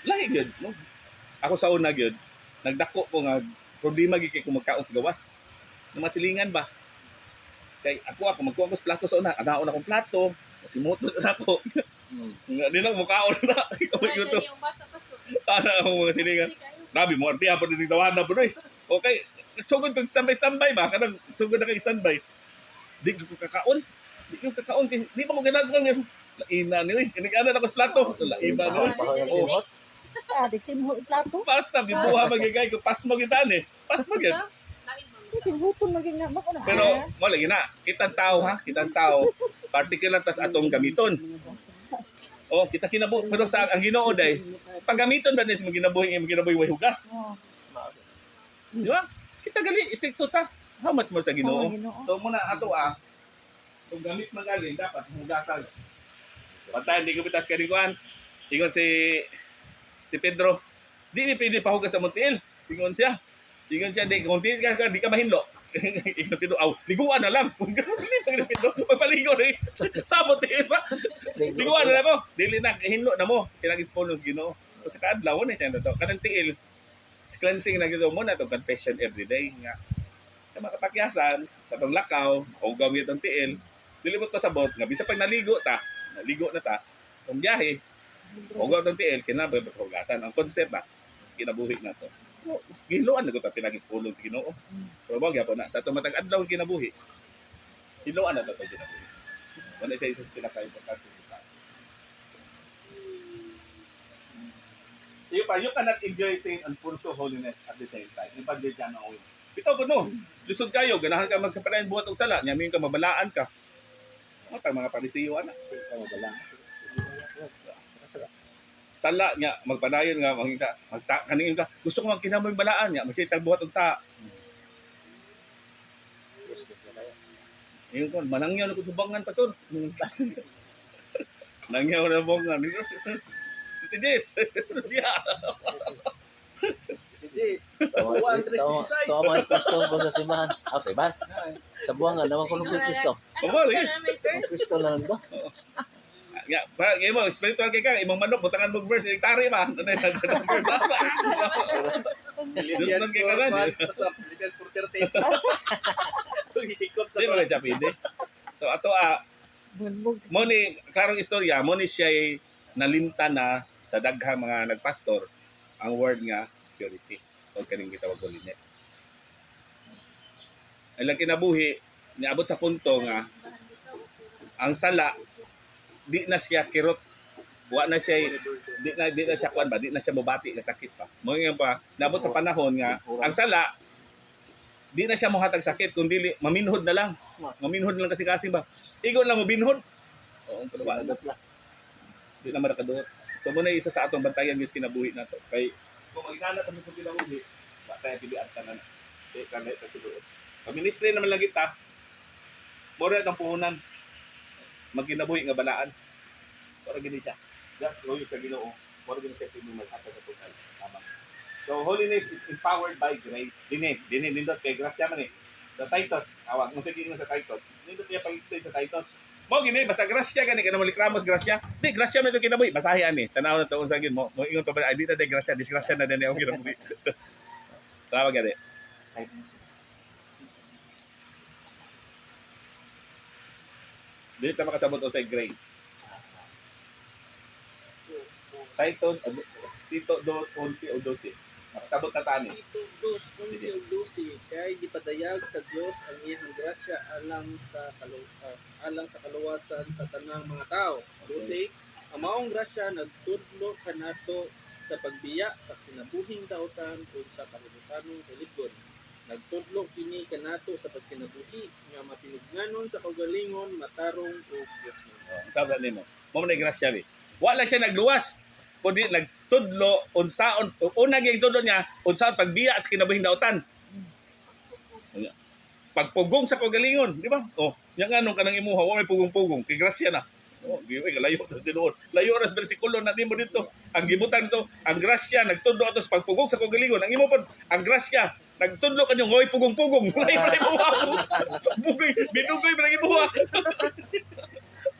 Lahi gyud. Ako sa una gyud, nagdako ko nga problema gyud kay kung magkaon sa gawas. Ng masilingan ba? Kay ako magkuha ko sa plato sa una, anaon akong plato, kasi moto na ako. Nga di na mukaon na. Kaya Ito. yung bata, Pastor. Ana ako mga silingan. Grabe mo artiya pa din tawanan po doy. Okay, sugod kag standby ba? Kanang sugod na kay standby. Di ko kakaon. Di ko kakaon kay di pa ko ganad ko nga. Laina ni oy. Inigana na ko sa plato. Laina ni oy. Pahoy ang simhot. Adik simhot plato. Basta bibuha magigay ko pasmo gitan eh. Pasmo gid. Simhuton maging nga mako na. Pero mo lagi na kitang tao ha, kitang tao. Particular tas atong gamiton. Oh, kita kinabuhi pero sa ang Ginoo day paggamiton ba ni sa ginabuhi way hugas. Di ba? Kita gali istrikto ta. How much more sa Ginoo? So muna ato kung gamit magaling dapat hugasan. Pantay hindi ko bitas kaning kuan. Ingon si Pedro. Di ni pwede pahugas sa Montiel. Ingon siya di kung di ka mahinlo. Ingon Pedro, liguan na lang. Kung gano'n ni Pedro, magpaligo na sabot ba? Liguan na lang ako. Dili na hinlo na mo. Pinag-spoon ng Ginoo. So sa kaadlaw na siya na to. Kanang tiil, cleansing na gito mo na itong confession everyday nga. Sa makapakyasan, sa itong lakaw, o gawin itong tiil, dilibot pa sabot, nga bisa pag naligo na ta, itong biyahe, o gawin itong tiil, kinabay pa sa hugasan. Ang concept sa kinabuhi na to. So, gihiluan na ito pinag-ispulong sa Ginoo. Pero bagay po na, sa itong matag adlaw kinabuhi, hiluan na ito kinabuhi. Wala siya isang pinaka-importante. You cannot enjoy sin and pursue holiness at the same time. Iba din dyan ang ikaw ba no? Lusod kayo, ganahan ka magkapalayan buhat og sala, nyamin ka mabalaan ka. Mga parisiyo anak. Mabalaan. Sala niya, magpadayon nga, kaningin ka, gusto ko magkinamoy balaan niya, magsitag buhat og sa. Ayun ko, manangyaw na ko subangan, Pastor. Nangyaw na bongan. Si Tijis. Si Jis. Tawa mga Kristo po sa simbahan. Sa simbahan. Sa buwangan, naman ko ng Kristo. Kumali. Ang Kristo na nando. Nga, para mo, spiritual kay ka, imong manok, butangan mo verse, iktari ba? Ano na Philippians 4:30. Ikot sa Di ba siya pwede? So, ato Bulbog. mo ni, klarong istorya, mo ni siya nalimta na sa daghang mga nagpastor ang word nga purity o kaning gitawag holiness. Ay lang kinabuhi niabot sa punto nga ang sala di na siya kirot, wa na siya di na siya kuan ba, di na siya mabati nga sakit pa. Mo nga pa naabot sa panahon nga ang sala di na siya mohatag sakit kundi maminhod na lang. Maminhod na lang kasi ba. Igon lang mo binhod. Oo, tuwa na. Di na marakaduot. So muna isa sa atong bantayan guys kinabuhi na to. Kay kung magkana kami kung kinabuhi, batay pilian ka na. Kaya kami ito tuloy. Pag-ministry naman lang kita, mora itong puhunan. Magkinabuhi nga balaan. Para gini siya. Just loyal sa Ginoo. Mora gini siya pinong maghatag sa total. Tama. So holiness is empowered by grace. Dini, nindot kay grasya man Sa Titus, awag mo sige sa Titus. Nindot niya pag-explain sa Titus. Mo gini basta grasya gani kana malikramos grasya. Di grasya man to kinabuhi basahi ani. Tanaw na tuon sa gin mo. Mo ingon pa ba di na de grasya, disgrasya na din ako kinabuhi. Tama gani. Dito makasabot o sa grace. Titus, Tito 2:11 o 12. Makasabot na tani. Tito 2:11 kay gipadayag sa Dios ang iyang grasya alang sa kaluwasan sa tanang mga tao. 12 ang maong grasya nagtudlo kanato sa pagbiya sa kinabuhing daotan ug sa kalubutanong kaligod. Nagtudlo kini kanato sa pagkinabuhi nga matinugnanon sa kaugalingon matarong ug Dios. Sabi nimo. Mo man grasya bi. Wala siya nagluwas. Kundi nagtudlo unsaon una gyud tudlo niya unsaon pagbiya sa kinabuhing daotan. Pagpugong sa kagalingon, di ba? Oh, yang anong kanang imuha, wa may pugong-pugong, kay grasya na. Oh, di ba layo na tinuod. Layo ra sa bersikulo na nimo dito. Ang gibutan dito, ang grasya nagtudlo ato sa pagpugong sa kagalingon. Ang imo pod ang grasya nagtudlo kanyo ngoy pugong-pugong. Layo ra imuha. Binugoy ra imuha.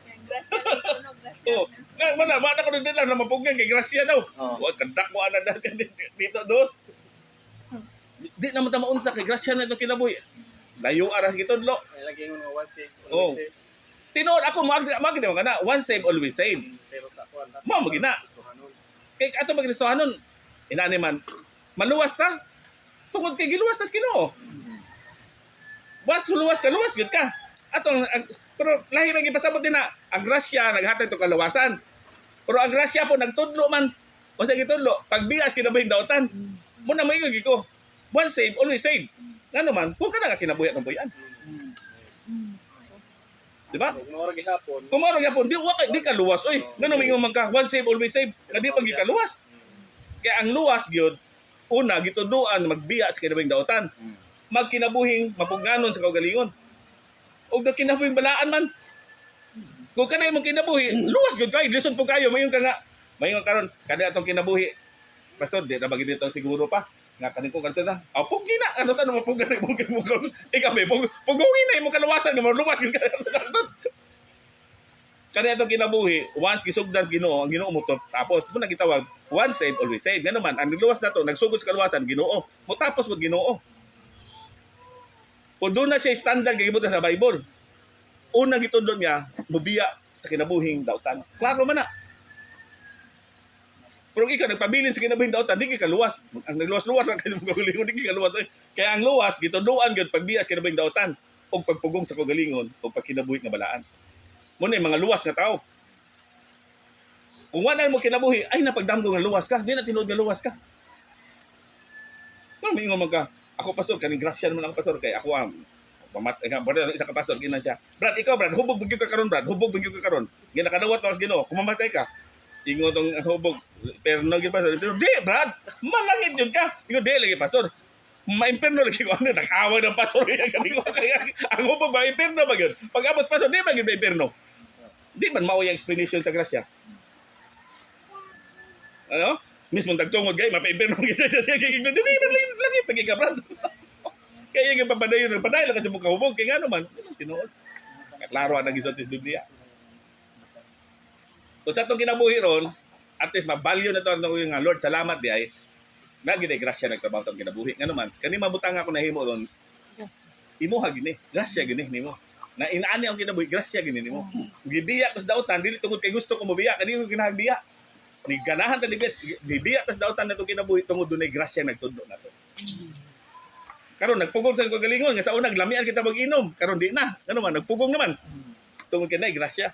Yan, grasya lang ito, no? Grasya. Oh, mana ko nila na mapugang kay grasya daw. Oh. Wa kandak mo ana dito dos. Di na mata maunsa kay grasya na ito kinabuhi. Layo aras gitudlo. Ay lagi nga one save, Oh. always save. Tinuod ako magdi mo kana once save always save. Pero sa ako ang Mao mo gina. Kay ato magristohanon inani man maluwas ta. Tungod kay giluwas tas Ginoo. Was luwas ka luwas gyud ka. Atong pero lahi man gipasabot din na ang grasya naghatag to kalawasan. Pero ang grasya po nagtudlo man. Unsa gitudlo? Pagbias kinabuhing daotan. Mo na may ko. Once save always save. Ngano man, kung ka na kinabuhi ng buyan. Di ba? Kung mawag gihapon, Kumaro gyapon, di ka luwas oy. Ngano may man ka, one save always save. Nga di pag gikaluwas. Kaya ang luwas gyud una gituduan magbiya sa kinabuhing daotan. Magkinabuhing mapuganon sa kaugalingon. Og na kinabuhing balaan man. Kung kanay mong kinabuhi, luwas gyud kay lison po kayo mayon ka nga. Mayon karon kada atong kinabuhi. Pasod di na bagi dito siguro pa. Nga kanin ko kanto na. Aw pug gina ano sa mo pug gani mo ikaw be pugungin na mo kalawasan mo luwas gyud ka. Kani atong kinabuhi, once gisugdan sa Ginoo, ang Ginoo mo to tapos mo na gitawag once saved always saved. Ngano man ang luwas nato nagsugod sa kalawasan Ginoo. Mo tapos mo Ginoo. Pudo na siya standard gigibutan sa Bible. Unang gitudlo niya, mubiya sa kinabuhing daotan. Klaro man na. Pero ikaw nagpabilin sa kinabuhing daotan, di ka luwas. Ang nagluwas-luwas ang kanyang kagalingon, di ka luwas. Kaya ang luwas, gituduan gyud pagbiya sa kinabuhing daotan o pagpugong sa kagalingon o pagkinabuhi nga balaan. Muna yung mga luwas nga tao. Kung wala mo kinabuhi, ay napagdamgo nga luwas ka. Di na tinuod nga luwas ka. Mamingo man ka. Ako pastor, kaning grasya naman ako pastor. Kaya ako isa ka pastor, ginan siya. Brad, ikaw Brad, hubog bigyo ka karon Brad. Hubog bigyo ka karon. Ginakadawat pa sa Ginoo. Kung mamatay ka, ingo tong hubog. Pero no gid pastor. Pero di Brad, malangit yun ka. Ingo di lagi pastor. Ma-imperno lagi ko ano, nag-away ng pastor. Kaya ang hubog ba, imperno ba yun? Pag-abot pastor, di ba yun ba imperno? Di man mao yung explanation sa grasya. Ano? Mismo tagtungod gay mapa-imperno gyud siya kay gid lagi pagi ka Brad. Kaya yung papadayon paday lang kasi mukha hubog kay ngano man tinuod. Klaro ang nagisod sa Biblia. Kung sa itong kinabuhi ron, at least mabalyo na ito ang yung Lord, salamat di ay naging grasya nagtrabaho sa kinabuhi. Ngano man, kani mabutang ako nahimo ron. Imuha gini, grasya gini nimo. Na inaani ang kinabuhi, grasya gini nimo. Gibiya kas daotan dili tungod kay gusto ko mobiya, kani yung ginahagbiya. Ni ganahan ta ni bes, gibiya tas daotan nato kinabuhi tungod dunay grasya nagtudlo nato. Karon nagpugong sa kagalingon nga sa una glamian kita mag-inom, karon di na. Ano man nagpugong naman. Tungod kay nay grasya.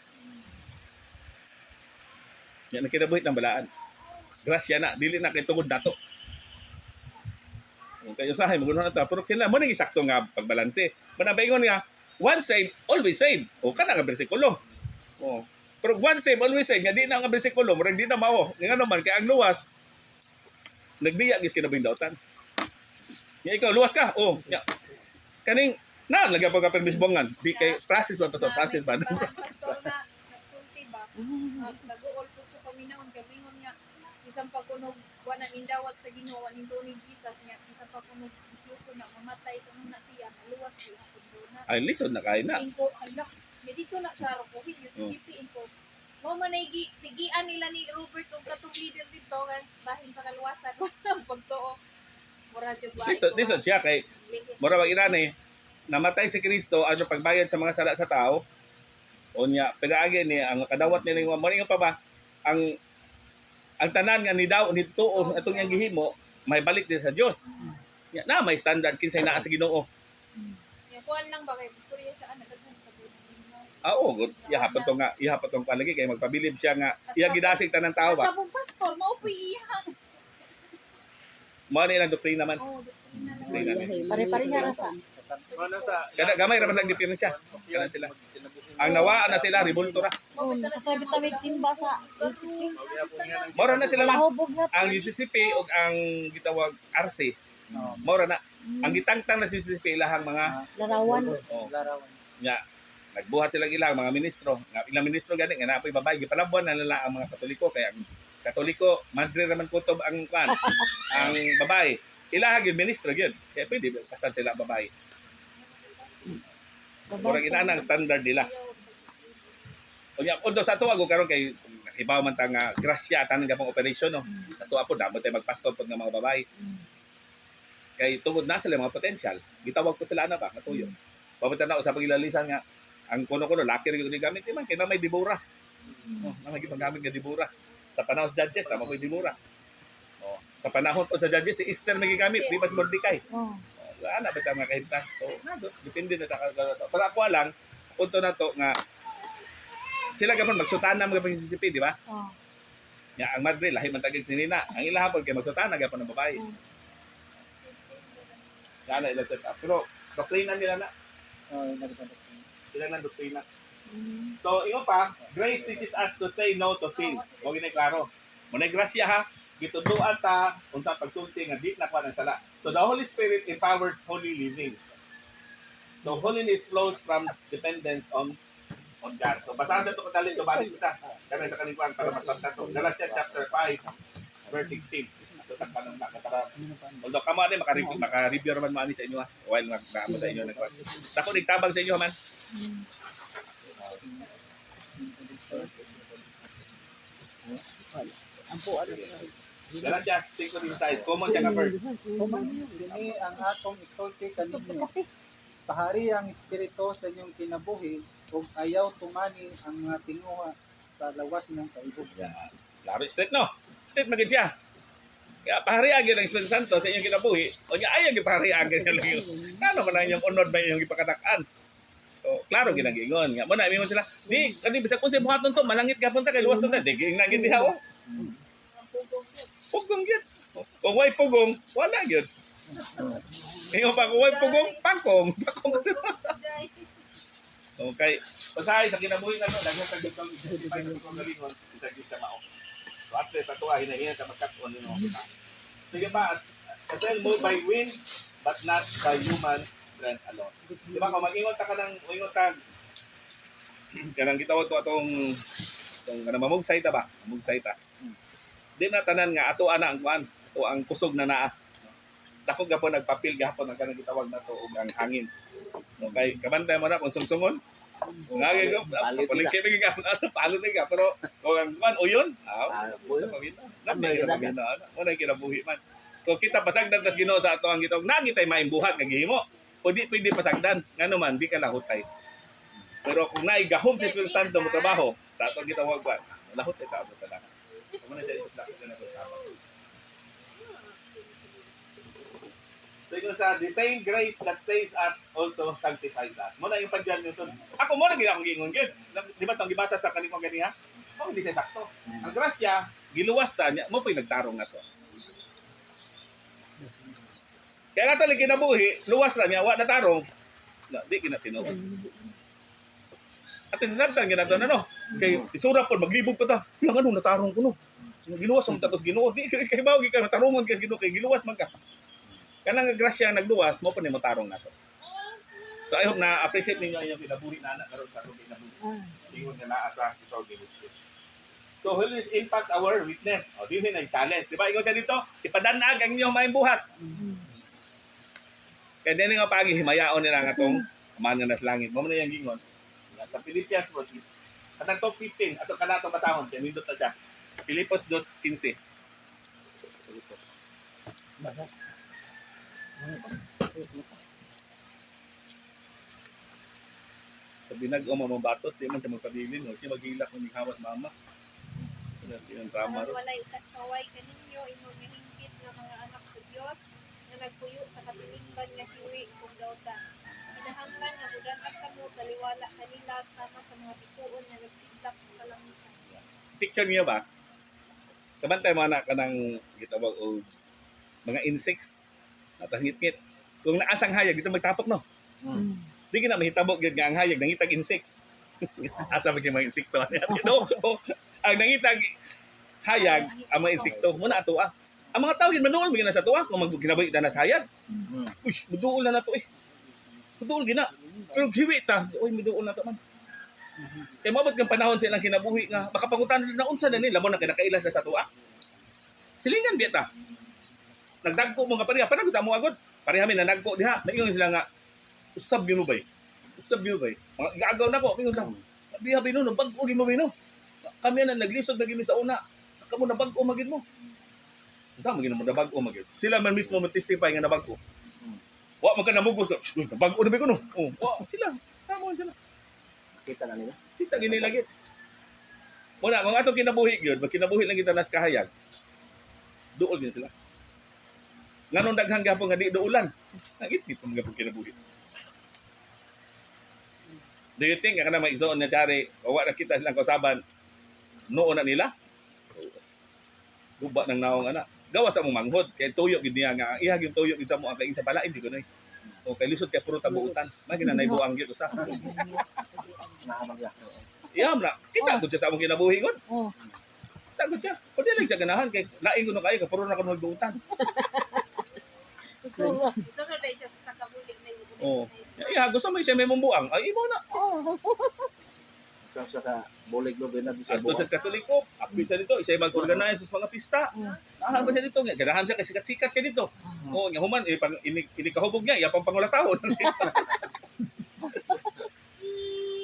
Yan ang kinabuhi ng balaan. Grasya na, dili na kay tungod nato. Kayo sahay magunon na ta, pero kinala mo nang isakto nga pagbalanse. Manabaingon nga, once saved, always saved. O kana nga bersikulo. O. Pero once saved, always saved. Nga di na nga bersikulo, murag di na mao. Nga naman kay ang luwas nagbiya gis kinabuhing daotan. Nga ikaw luwas ka. O. Nga. Kaning na lagya pa ka permis bongan. Di kay process ba to, process ba? Pastor na nagsulti ba? Nag-uol po sa paminaon kabingon nga isang pagkunog wala nindawat sa Ginoo ning ni Jesus niya isang pagkunog isuso na mamatay kuno na siya luwas siya na. Ay lisod na kay na. Inko ala dito na sa Rocohit yung CCP inko. Mo man ay tigian nila ni Robert ug katong leader dito kan bahin sa kaluwasan walang pagtuo. Mura jud ba. Lisod siya kay mura wag inani namatay si Kristo ano pagbayad sa mga sala sa tao. Unya pinaagi ni ang kadawat ni mo ingon pa ba ang tanan nga ni daw ni tuo atong yang gihimo may balik din sa Dios. Ya na may standard kinsay naa sa Ginoo. Yung kuan lang ba kay istorya siya nagdaghan sa buhay. Oo, ihapon tong palagi kay magpabilib siya nga iya gidasig tanang tao ba. Sa bong pastor mao poy iyahan. Mao ni lang doktrina man. Oh, doktrina na Doktrina yun. ni. Pare-pareha ra sa. Ano sa Kada gamay ra man lang diferensya. Kana sila. Ang nawa na sila ribulto ra. Oh, kasabi tamig simba sa UCP. Mora na sila man. Nahubog na. Ang UCCP ug ang gitawag RC, mora na. Ang gitangtang na sa UCCP ilahang mga Larawan. Larawan. nya nagbuhat sila ilang mga ministro. Nga ilang ministro gani nga napoy babae gipalabuan na nila ang mga Katoliko kaya ang Katoliko madre raman kutob ang kwan ang babae. Ilaha gyud ministro gyud. Kaya pwede kasal sila babae. Murag ina ang standard nila. Unya undo sa tuwa go karon kay nakibaw man ta nga grasya tanan gapong operation no. Sa tuwa po damo tay magpastor pod nga mga babae. Kay tungod na sila mga potential. Gitawag ko sila ana ba natuyo. Papunta na usab pagilalisan nga ang kuno-kuno laki rin yung gamit man kay na may dibura. Oh, na may gigamit nga dibura. Sa panahon sa judges tama ko dibura. Oh, sa panahon po sa judges si Esther may gigamit, di ba si Mordecai? Oh. Ana ba ta mga kahimtang. So, depende na sa kagawad. Pero ako lang punto na to nga sila gapon magsutana mga PCCP, di ba? Oh. Ya ang madre lahi man tagig sinina. Ang ilahapon kay magsutana gapon ng babae. Ana ila set up. Pero doktrina nila na. Sila na doktrina. So, iyo pa, grace teaches us to say no to sin. O ginay klaro. Munay grasya ha, gituduan ta unsa pagsulti nga di na kuan ang sala. So the Holy Spirit empowers holy living. So holiness flows from dependence on God. So basahan nato kadali to balik isa. Kami sa kaning kuan para masabtan to. Galatians chapter 5 verse 16. So sa kanang nakatara. Although kamo ani maka-review man maani sa inyo ha. While nagdaamo sa inyo nagkuan. Dako nigtabang sa inyo man. Galatians 5:16. Common siya ka verse. Kini ang atong isulti kaninyo. Pahari ang espiritu sa inyong kinabuhi ug ayaw tumani ang mga tinguha sa lawas ng kaibog. Klaro straight no. Straight magid siya. Kaya paharian gyud ang Espiritu Santo sa inyong kinabuhi. O nya ayaw gyud paharian gyud lang yun. Kano man ang inyong unod ba inyong ipakadakan. So, klaro gyud ang gingon nga. Mo na ingon sila, di kani bisag kun sa buhaton to malangit gapon ta kay luwas to na diging na gyud diha oh. Pugong gyud. Kung way pugong, wala gyud. Ingon pa kung way pugong, pangkong. Okay. Pasahay sa kinabuhi na to, daghan sa gyud kang identify sa galingon, isa gyud sa mao. So at least ato hinahiyan sa magkat-on nimo. Sige pa, then move by wind but not by human strength alone. Di ba kung mag-ingon ta ka ng ingon ta kanang gitawag to atong kanang mamugsay ta ba? Mamugsay ta. Di na tanan nga ato ana ang kuan, ato ang kusog na naa. Dako gapon nagpapil gapon ang kanang gitawag na to og ang hangin. Okay, kabantay mo na kung sungsungon. Ngagay ko, palit kayo bigay ka, palit ka, pero kung ang kuan uyon, Wala kinabuhi man. Kung kita pasagdan tas Ginoo sa ato ang gitawag, nagitay maimbuhat kag gihimo. O di pwede pasagdan, ngano man di ka lahutay. Pero kung naay gahom sa Espiritu Santo mo trabaho, sa ato ang gitawag kuan, lahutay ta abot ta. Kamo na sa isip na tama. So yun sa the same grace that saves us also sanctifies us. Muna yung pagyan nyo ito. Ako muna gina akong giingon yun. Di ba itong gibasa sa kanimong ganiha? Oh, hindi siya sakto. Ang grasya, giluwas ta niya, mo pa'y nagtarong na to. Kaya nga talig kinabuhi, luwas na niya, wa na tarong. Di kinatinuod. At sa sabtan, ginato na no. Kay isura po, maglibog pa ta. Lang ano, natarong ko no. Giluwas ang tapos Ginoo. Di kay bawgi ka, natarungan ka Ginoo, kay giluwas man ka. Kanang grasya nagluwas mo pa nimo tarong nato. So I hope na appreciate ninyo ang inyong kinabuhi na anak karon kinabuhi. Ingon nga naa sa ito ginusto. So holiness impacts our witness. O dinhi ang challenge. Di ba ingon siya dito? Ipadanag ang inyong maayong buhat. Kaya din nga pagihimayaon nila nga tong amahan nga nas langit. Mo man yang gingon. Sa Philippians 4. Kanang top 15 ato kanato basahon kay nindot ta siya. Filipos 2:15. Filipos. Basa. Sabi nag-o mamabatos, di man siya magpabilin, o siya maghilak kung hawat mama. So, yung drama ro. Walay kasaway kaninyo, imong gihingkit nga mga anak sa Dios nga nagpuyo sa katilingban nga hiwi kung dauta. Kinahanglan nga mudan kamo taliwala kanila sama sa mga bituon nga nagsidlak sa kalangitan. Picture niya ba? Kabantay mo anak ka ng gitawag o mga insects. Tapos ngit-ngit. Kung naasang hayag, dito magtapok no. Di ka na mahitabo gyud nga ang hayag nangitag insects. Asa ba mga insekto? No? Oh, ang nangitag hayag ang mga insekto muna ato ah. Ang mga tao gid manuol mi na sa tuwa kung magkinabuhi na sa hayag. Mm. Uy, muduol na nato eh. Muduol gina. Pero giwi ta, uy muduol na to man. Kay mabot kang panahon sa ilang kinabuhi nga makapangutan na unsa na nila mo na kinakailas na sa tuwa. Silingan biya ta. Nagdagko mo nga pareha, panagod sa mo agad. Pareha mi na nagko diha. Naingon sila nga usab gyud bay. Usab gyud bay. Mga igagaw na ko, ingon lang. Biha bino no bag-o gyud mo bino. Kami na naglisod na gini sa una. Kamo na bag-o magid mo. Unsa man gid mo na bag-o magid? Sila man mismo mo-testify nga na bag-o. Wa man ka namugos. Bag-o na ba ko no? Oh, wa sila. Tama sila. Kita na nila. Kita gini lagi. Muna, kung atong kinabuhi gyud, magkinabuhi lang kita nas kahayag. Duol din sila. Nganong daghang gyapon nga di duulan. Nagit-git mo gyapon kinabuhi. Do you think kana may igsoon na tiyari, wa na kita silang kausaban, noon na nila? Guba ng naong ana. Gawa sa mong manghod, kay tuyo gid niya nga, ihag yung tuyo gid sa mo ang kaing sa balain, di ko na o kay lisod kay puro tabuutan. Maginanay buang gyud usa. Nahamag ya. Iyam na, kita gud siya sa among kinabuhi gud. Oh. Kita gud siya. Pwede lang siya ganahan kay lain ko na kayo, puro na kuno buutan. So, So na dahil siya sa kabulig na yung Oo. Iya, gusto mo siya may mumbuang. Ay, imo na. oh. Sa ka bulig no binag sa Adto sa Katoliko, apil siya dito, isa mag-organize sa mga pista. Nahan ba siya dito? Nga, ganahan siya kasi sikat-sikat siya dito. Oo, nga human, inikahubog niya, iya pang pangulatahon.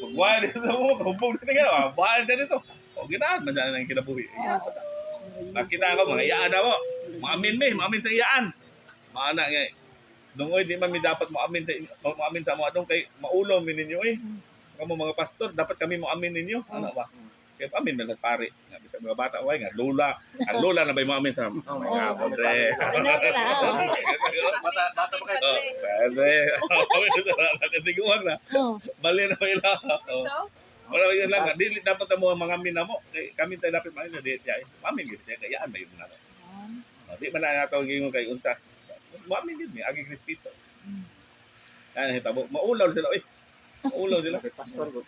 Magwala dito mo, kahubog dito nga, magwala dito. O, ganahan man siya nang kinabuhi. Nakita ko, mga iyaan na mo. Maamin sa iyaan. Maana nga, dungoy, di man mi dapat maamin sa mga dong, kay maulom mi ninyo eh. Kamo mga pastor, dapat kami mo amin ninyo. Ano ba? Kaya amin na pare. Nga bisa mga bata way nga lola. Ang lola na ba mo amin sa mga padre. bata pa kayo. Oh, padre. Nakasiguan na. Bali na ba ila? Ito? Wala yun lang. Dili dapat mo mga amin na mo. Kami tayo dapat mga di tiay. Amin gid kaya yan ba yun na. Di man na nato gingon kay unsa. Amin gid mi agi respeto. Ano hitabo? Maulaw sila oy. Maulaw sila. Kay pastor ko.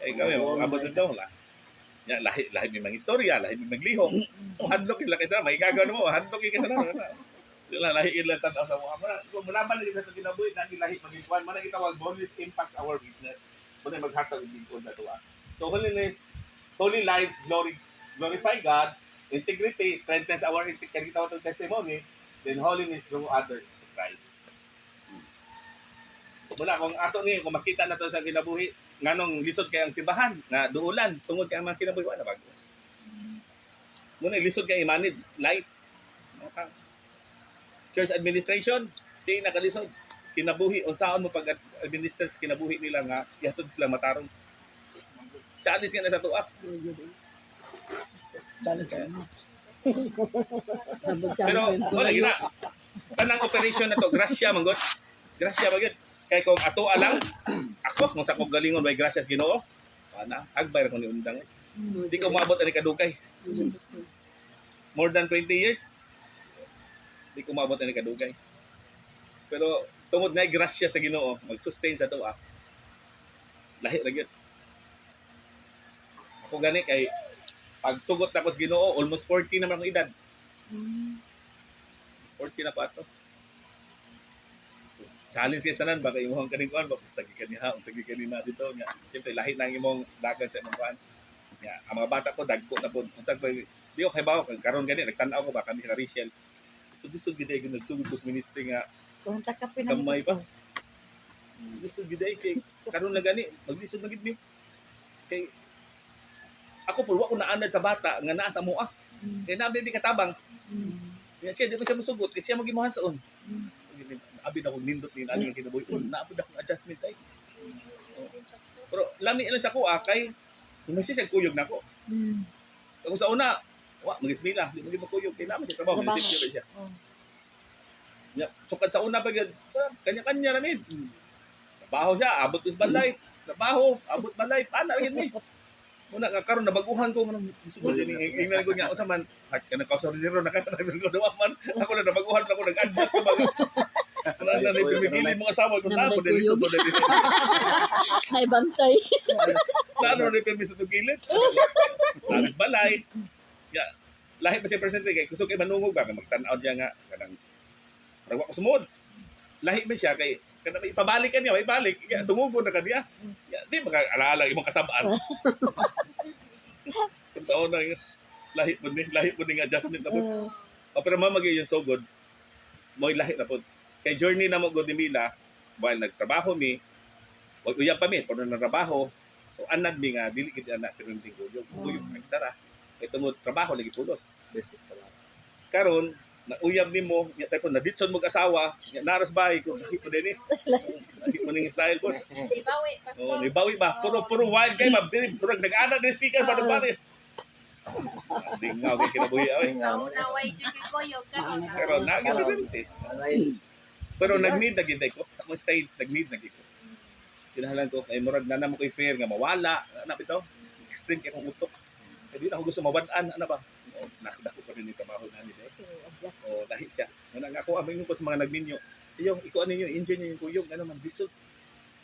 Eh kami, abot din daw la. Ya, lahi may mga istorya, lahi may maglihok. Hadlok ila kita, may gagawin mo, hadlok kita na. Sila lahi ila tanaw sa mga mana. Kung malaman nila sa kinabuhi, nang lahi magikuan, man kita wag bonus impacts our witness. Muna maghatag din ko sa tuwa. So holiness, holy lives glorify God, integrity strengthens our testimony, then holiness draw others to Christ. Mula kung ato ni kung makita na to sa kinabuhi nganong lisod kay ang simbahan nga duulan tungod kay ang mga kinabuhi wala bago. Muna lisod kay manage life. Church administration di nakalisod kinabuhi unsaon mo pag administer sa kinabuhi nila nga ihatod sila matarong. Challenge nga na sa tuwa. Pero wala gina. Tanang operation na to grasya manggod. Grasya ba gyud? Kay kung ato alang ako kung sa kong galingon may gracias Ginoo ana agbay ra ko ni undang di ko maabot ani kadugay more than 20 years di ko maabot ani kadugay pero tungod nga gracias sa Ginoo mag-sustain sa tuwa lahi ra gyud ako gani kay pag sugot na ko sa Ginoo almost 40 na man akong edad 40 na ko ato challenge sa tanan baka imong kaning kuan sagi kaniha sagi kanina dito nga siyempre lahi na imong dagan sa imong kuan nga ang mga bata ko dagko na pud unsa ba di ko kay bawo karon gani nagtan-aw ko ba kami sa Rachel sud-sud gid ay nagsugod ko sa ministry nga Kung takapin na kamay pa sud-sud gid ay kay karon na gani maglisod na gid mi kay ako pud wa ko naanad sa bata nga naa sa moa kay nabi di katabang nga siya di pa siya musugot kay siya magimuhan saon abi na kong nindot ni nani kinabuhi naabot akong adjustment ay pero lami lang sa ko kay humasi sa kuyog nako kung sa una wa magismila di mo kuyog kay naman siya trabaho secure siya nya sukad sa una pa gyud kanya-kanya ra mid trabaho siya abot is balay trabaho abot balay pana ra gyud mi muna nga karon nabaguhan ko manang sugod ni ingnan ko nya unsa man kana ka sorry ro nakatabi ko dawa man ako na nabaguhan ako nag-adjust ko ba Ano na ni pimigilid mga asawa kung Namatay namo dili kuyog. sa dili. Ay, bantay. Ano ni permis sa gilid. Alis balay. Ya, lahi pa siya presente kay kusog kay manungog ba magtan-aw diya nga kanang rawa ko sumod. Lahi man siya kay kada may pabalik niya, may balik. Ya, sumugod na kaniya. Ya, di maka-alaala imong kasabaan. Sa una yung lahi po ng adjustment na po. O pero mamagay yung so good, mo'y lahi na po. Kay journey na mo good ni Mila, while nagtrabaho mi, wag uyab pa mi, pero nagtrabaho, so anad mi nga, dili kita anak, pero hindi kuyog. Kuyog, nagsara. Ito mo, trabaho, lagi pulos. Basic talaga. Karon na uyab ni mo, ya tayo naditson mo asawa, ya naras bahay ko, lahi po din eh. Lahi po ning style po. Ibawi, pastor. Oh, nibawi ba? Puro wild kay ma'am. Dili puro nag-ana ng speaker ba bari. Dingaw kay kinabuhi ay. Naunaway dyan kay Koyog. Pero nasa pero nag-need na gid ko sa mga stage, nag-need na gid ko. Kinahalan ko kay murag na namo koy fair nga mawala. Ano bitaw? Extreme kay kong utok. Kaya di na ako gusto mawad-an ano ba? Oh, nakadako pa rin ni trabaho na ni Oh, lahi siya. Nga ako aming ko sa mga nagminyo. Yung iko ano yung engine yung kuyog ano man bisod.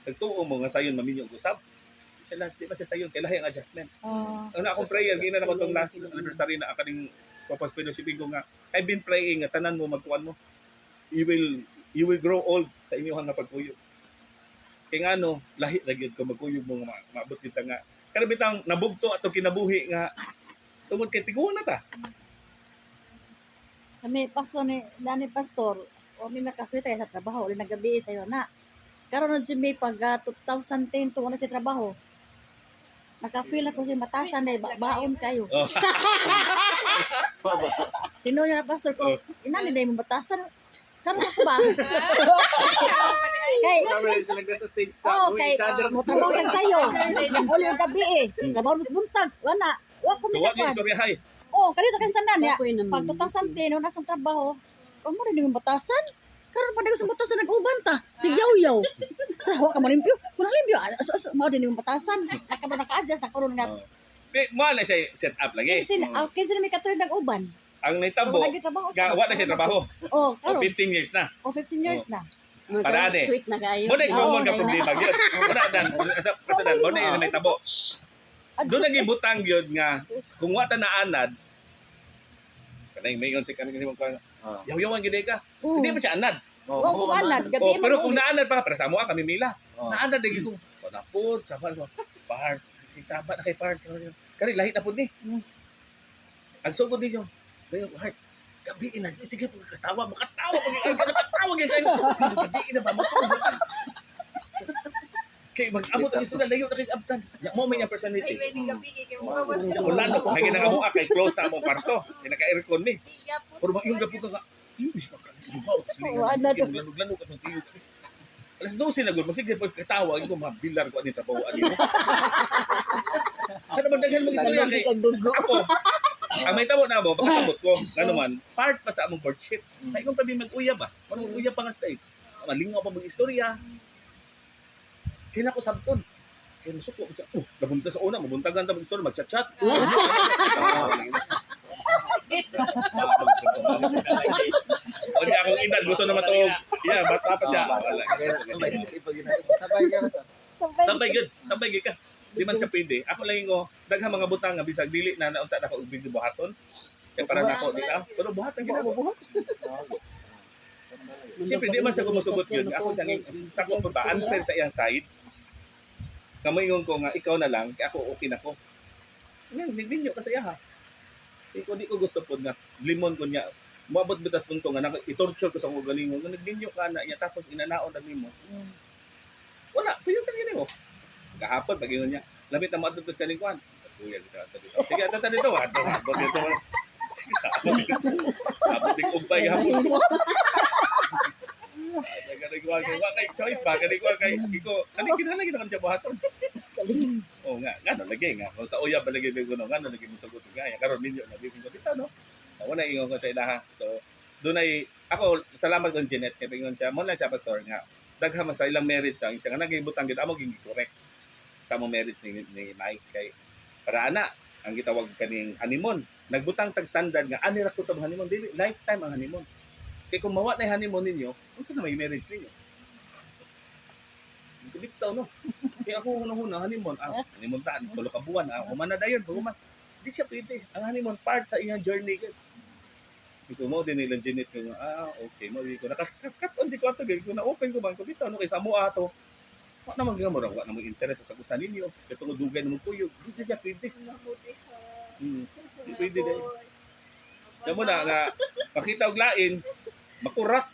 Nagtuo mo nga sayon maminyo og usab. Siya lang, di ba siya sayon kay lahi ang adjustments. Ang akong prayer gina na ko tong last anniversary na akaning Copas Fellowship ko nga I've been praying nga tanan mo magkuan mo. You will grow old sa inyong nga pagkuyog. Kay nga no, lahi ra gyud ko magkuyog mo nga maabot kita nga. Kada bitang nabugto ato kinabuhi nga tungod kay tiguan na ta. Kami, pastor, o may nakaswita sa trabaho, ulit nagabi sa'yo na. Karon na dyan may pag 2010 to na sa trabaho. Naka-feel ako si matasan na baon kayo. Oh. Sino niya na pastor ko, inani na yung batasan. Karon ako ba? Kay, Sila nagsa stage oh, kay, mo trabaho sa sayo. Yung uli yung gabi eh. Trabaho mo sa buntag. Wala. Wala ko So what yung minakwan. story hay? Oh, kanito kasi tanan ya. Ako'y naman. Pag 2010, nung nasa trabaho, kung mo rin yung batasan, karon pa na sa batasan nag-uban ta. Si Yaw-Yaw. Sa hawa ka mo limpyo. Kung limpyo, mo din yung batasan. Nakaba naka-adjust sa karon nga. Mo na siya set up lagi. Kinsin may katuig nag-uban. Ang naitabo, So, nagtrabaho nga siya. wa na siya trabaho. Oh, O karon. 15 years na. Oh, 15 years na. Parade. Sweet na kayo. Mo na common ka Oo, problema gyud. Mo na dan personal mo na yung naitabo. Doon Adjust naging butang gyud nga kung wa ta naanad kanay mayon si kanay mo pa Oh. yaw-yawan gid ka. Oo. Hindi pa siya anad. Wa ko anad, gabi Oh, man pero ulit. kung naanad pa para sa mo kami mila. Oh. Naanad lagi ko. Panapod sa parts. Taba na kay parts. Kani lahi na pud ni. Ang sugod ninyo. Dayon ko heart. Gabi na. Sige po katawa mo katawa pag ay katawa gyud kayo. Gabi na ba mo to? Kay mag-abot ang istorya layo na kay abtan. Ya mo may nga personality. Ay, may gabi kay mga what's Ya ulan ko kay ginagawa kay close na mo kwarto. Kay naka-aircon ni. Pero yung gabi ko ka. Lanog-lanog ka ng tiyo. Alas 12 na gud, masige pag katawa, ko mabilar ko ani trabaho ani. Kada man daghan mo istorya kay ako. Ang may tabo na mo, makasabot ko. Ngano man, part pa sa among courtship. Kay kung tabi mag-uyab ba? Manong uyab pa nga states. Malingaw pa mag-istorya. Kaya ko sabton. Kaya nasuko ko siya. Nabunta sa una, mabuntagan ta mag-istorya, mag-chat-chat. O di akong edad, gusto na matog. Yeah, bata pa siya. Wala. Sabay ka na to. Sampay gid ka. Di man siya pwede. Ako lang yung daghang mga butang nga bisag dili na naunta na ko ubig buhaton. Kaya para nako di na. Pero buhat ang ginagawa buhat. Siyempre di man siya gumusugot yun. Ako sa ko pa unfair sa iyang side. Kamayon ko nga ikaw na lang, kaya ako okay na ko. Yan, naglinyo kasi ha. Iko di ko gusto pod nga limon ko niya. Moabot bitas punto nga i-torture ko sa akong galingon. Nga naglinyo ka na iya tapos inanaon na nimo. Wala, puyo ka gini mo. Kahapon pag ingon niya, lamit na maadto sa kalingkuan. Kuya dito ato dito. Sige ato dito, ato dito. Abot dik umpay hapon. Nagariwa kay choice ba gariwa kay iko kani kinahanglan gid siya buhaton. Oh nga lagi nga kung sa uyab lagi ko no lagi mo sagot nga karon ninyo na bibig ko dito no. Wala ingon ko sa ilaha. So dunay ako salamat kon Jeanette kay ingon siya mo na siya pastor nga daghan man sa ilang marriage lang siya nga nagibutang gid amo ging correct sa mo marriage ni Mike kay para ana ang gitawag kaning honeymoon nagbutang tag standard nga ani ra ko tong honeymoon dili lifetime ang honeymoon. Kaya kung mawa na yung honeymoon ninyo, unsa na may marriage ninyo? Bitaw no. Kaya ako hunang-huna honeymoon, honeymoon ta, tulo ka buwan, humana dayon, human. Di siya pwede. Ang honeymoon part sa iyang journey ka. Ito mo din nilang Janet ko, okay mo di ko nakakat on di ko ato gid ko na open ko man ko bitaw no kay sa mo ato. Wa naman gyud mo ra wa namang interest sa usan ninyo. Kaya dugay mo kuyo, di siya pwede. Mabuti ka. Di pwede dai. Kamo na nga makita og lain, makurat.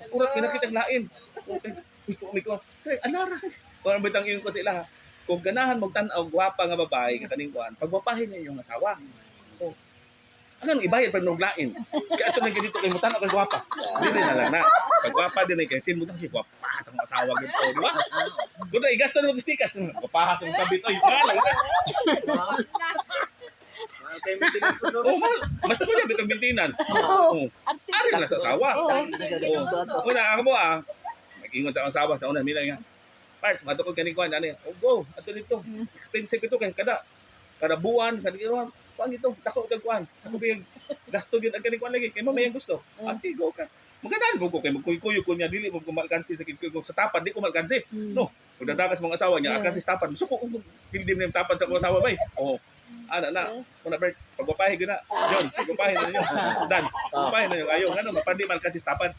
Makurat kinakita og lain. Okay. Gusto ko kay anara. Kung bitang ingon ko sila, kung ganahan mo tan-aw gwapa nga babae kataning kuan, pagwapahin niya yung asawa. Oh. Ang ibayad pa ng lain. Kaya ito nang ganito kay mo tan-aw kay gwapa. Dili na lang na. Pagwapa din kay sin mo tan kay gwapa sa mga asawa gito, di ba? Kung na igasto mo speakers, gwapa sa mga kabit oy, wala. Kay maintenance ko Oh, mas ko niya bitong maintenance. Oh. Ari na sa asawa. Una ako mo nag-ingon sa asawa sa una nila nga. Parts, matukod kani kuan ani. Oh, go. Ato dito. Expensive ito kay kada buwan, kada iron. Kuan ito, dako kag kuan. Ako big gasto gyud ang kani kuan lagi kay mo may gusto. Sige, go ka. Magandaan mo ko kay magkuy-kuyo ko niya dili mo kumalkansi sa kikuy sa tapad di ko malkansi. No. Kung dadakas mga asawa niya akan si tapad. Suko ko pildim na yung tapad sa mga asawa bay. Oh. Ana na. Kuna Bert, pagwapahi gyud na. Yon, pagwapahi na niyo. Dan. Pagwapahi na niyo. Ayo ngano mapandi man kasi tapad.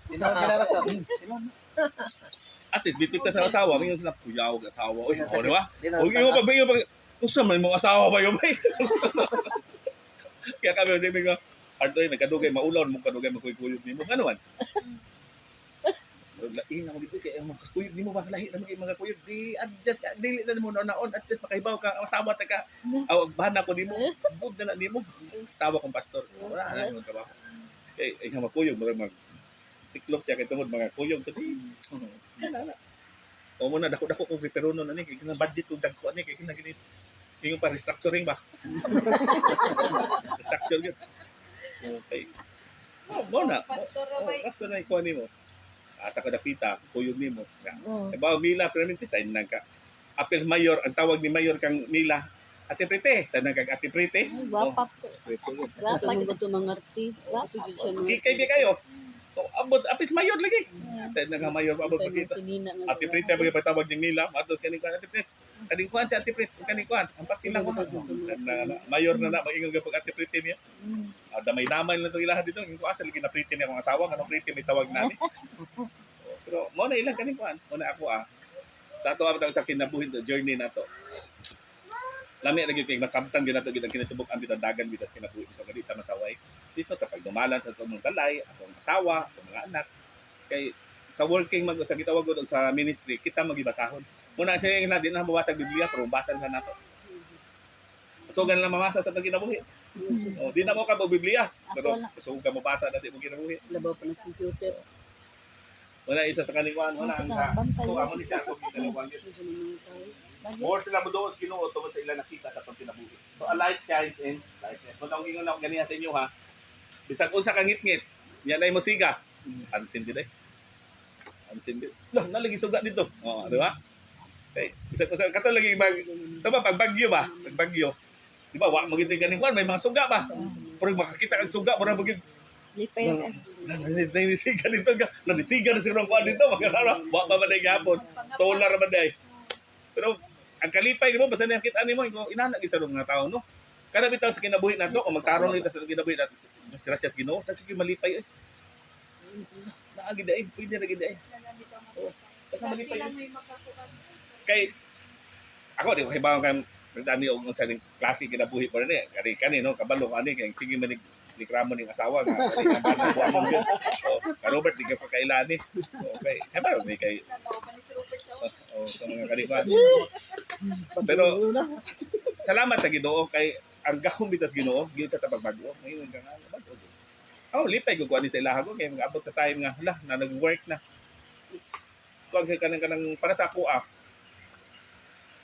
At least bitik ka sa asawa, may sila puyaw ng asawa. Oy, di ba? Huwag yung pagbayo pag usa man mga asawa ba yun ba? Kaya kami sabi ko, Arto, nagkadugay maulon mo kadugay magkuyog nimo. Ano man? Lain ako dito kay ang mga kuyog nimo ba lahi na mga kuyog di adjust dili na mo naon at least makahibaw ka asawa ta ka. Aw bana ko nimo. Bug na nimo. Asawa kong pastor. Wala na yung trabaho. Kay ay makuyog mag tiklop siya kay tungod mga kuyog to. Wala. O mo na dako-dako kong peperono na ni kay na budget kong dagko ani kay kinaginit. Yung pa restructuring ba? Restructure gyud. Okay. Mo na. Pastor na ikuha nimo. Asa ka dapita, kuyog nimo. Ibaw Mila permanente sign nang ka. Apel mayor ang tawag ni mayor kang Mila. Ate Prete, sa nang kag Ate Prete. Wapak. Ito mga ito mga arti. Sige siya mga. Kay kayo. Abot apis mayor lagi. Sa nang mayor abot pakita. Ate Prete ang patawag ni Mila, matos kaning kuan Ate Prete. Kaning kuan si Ate Prete, kaning kuan. Ang pakilang mayor na maingog pag Ate Prete niya. Damay-damay lang itong ilahan dito. Yung kuasa, lagi na pretty niya akong asawa. Anong pretty may tawag nani. Pero, mo na ilang kaning kuan. Mo na ako sa ato ang sa kinabuhin to, journey na to. Lami lagi kay masabtan gyud nato gyud ang kinatubok ang bitang dagan bitas kinabuhi ito kadita masaway. Dis sa pagdumalan sa itong balay, atong asawa, atong mga anak. Kay sa working sa gitawag gud sa ministry, kita magibasahon. Muna siya nga di na mabasa Biblia pero basan na nato. So ganun lang mamasa sa pagkinabuhi. Oh, di na mo ka Biblia, pero so ka mabasa na sa imong kinabuhi. Labaw pa na sa computer. Wala isa sa kanikuan, wala ang amo ni siya ko kinabuhi. More sila mo doon sa Ginoo tungod sa ilang nakita sa pagkinabuhi. So a light shines in darkness. Kung ang ingon ako ganiya sa inyo ha, bisag unsa ka ngit-ngit, yan ay mo siga. Ansin din ay. Ansin din. Lo, nalagi suga dito. Oh, di ba? Okay. Bisag unsa kato lagi tama pag bagyo ba? Pag bagyo. Di ba, wa magiging kanikuan, may mga suga ba? Pero makakita ang suga, para magiging Lipay. nanisiga dito ka. Nanisiga na siguro ang kuan dito. Magkakara, wa pa man ay gapon. Solar man day. Pero ang kalipay nimo basta nakita nimo ko inana gid sa mga tao no. Kada bitaw sa kinabuhi nato o magtarong nito sa kinabuhi nato. Mas gracias Ginoo, dagko kay malipay. Naagi dai, pwede ra gid dai. Basta malipay. Kay ako di ko hibaw kan dani og sa klase kinabuhi pa ni. Kani no kabalo ani kay sige man likramo ning asawa nga kani buwan mo gyud. Ka Robert di ka kailani. Okay. Haba may kay sa mga kalipan. Pero salamat sa Ginoo kay ang gahom bitas Ginoo gyud sa tabagbago. Ngayon ka nga bago. Lipay ko ani sa ilaha ko kay mag-abot sa time nga hala na nag-work na. Kuan kay kanang para sa ako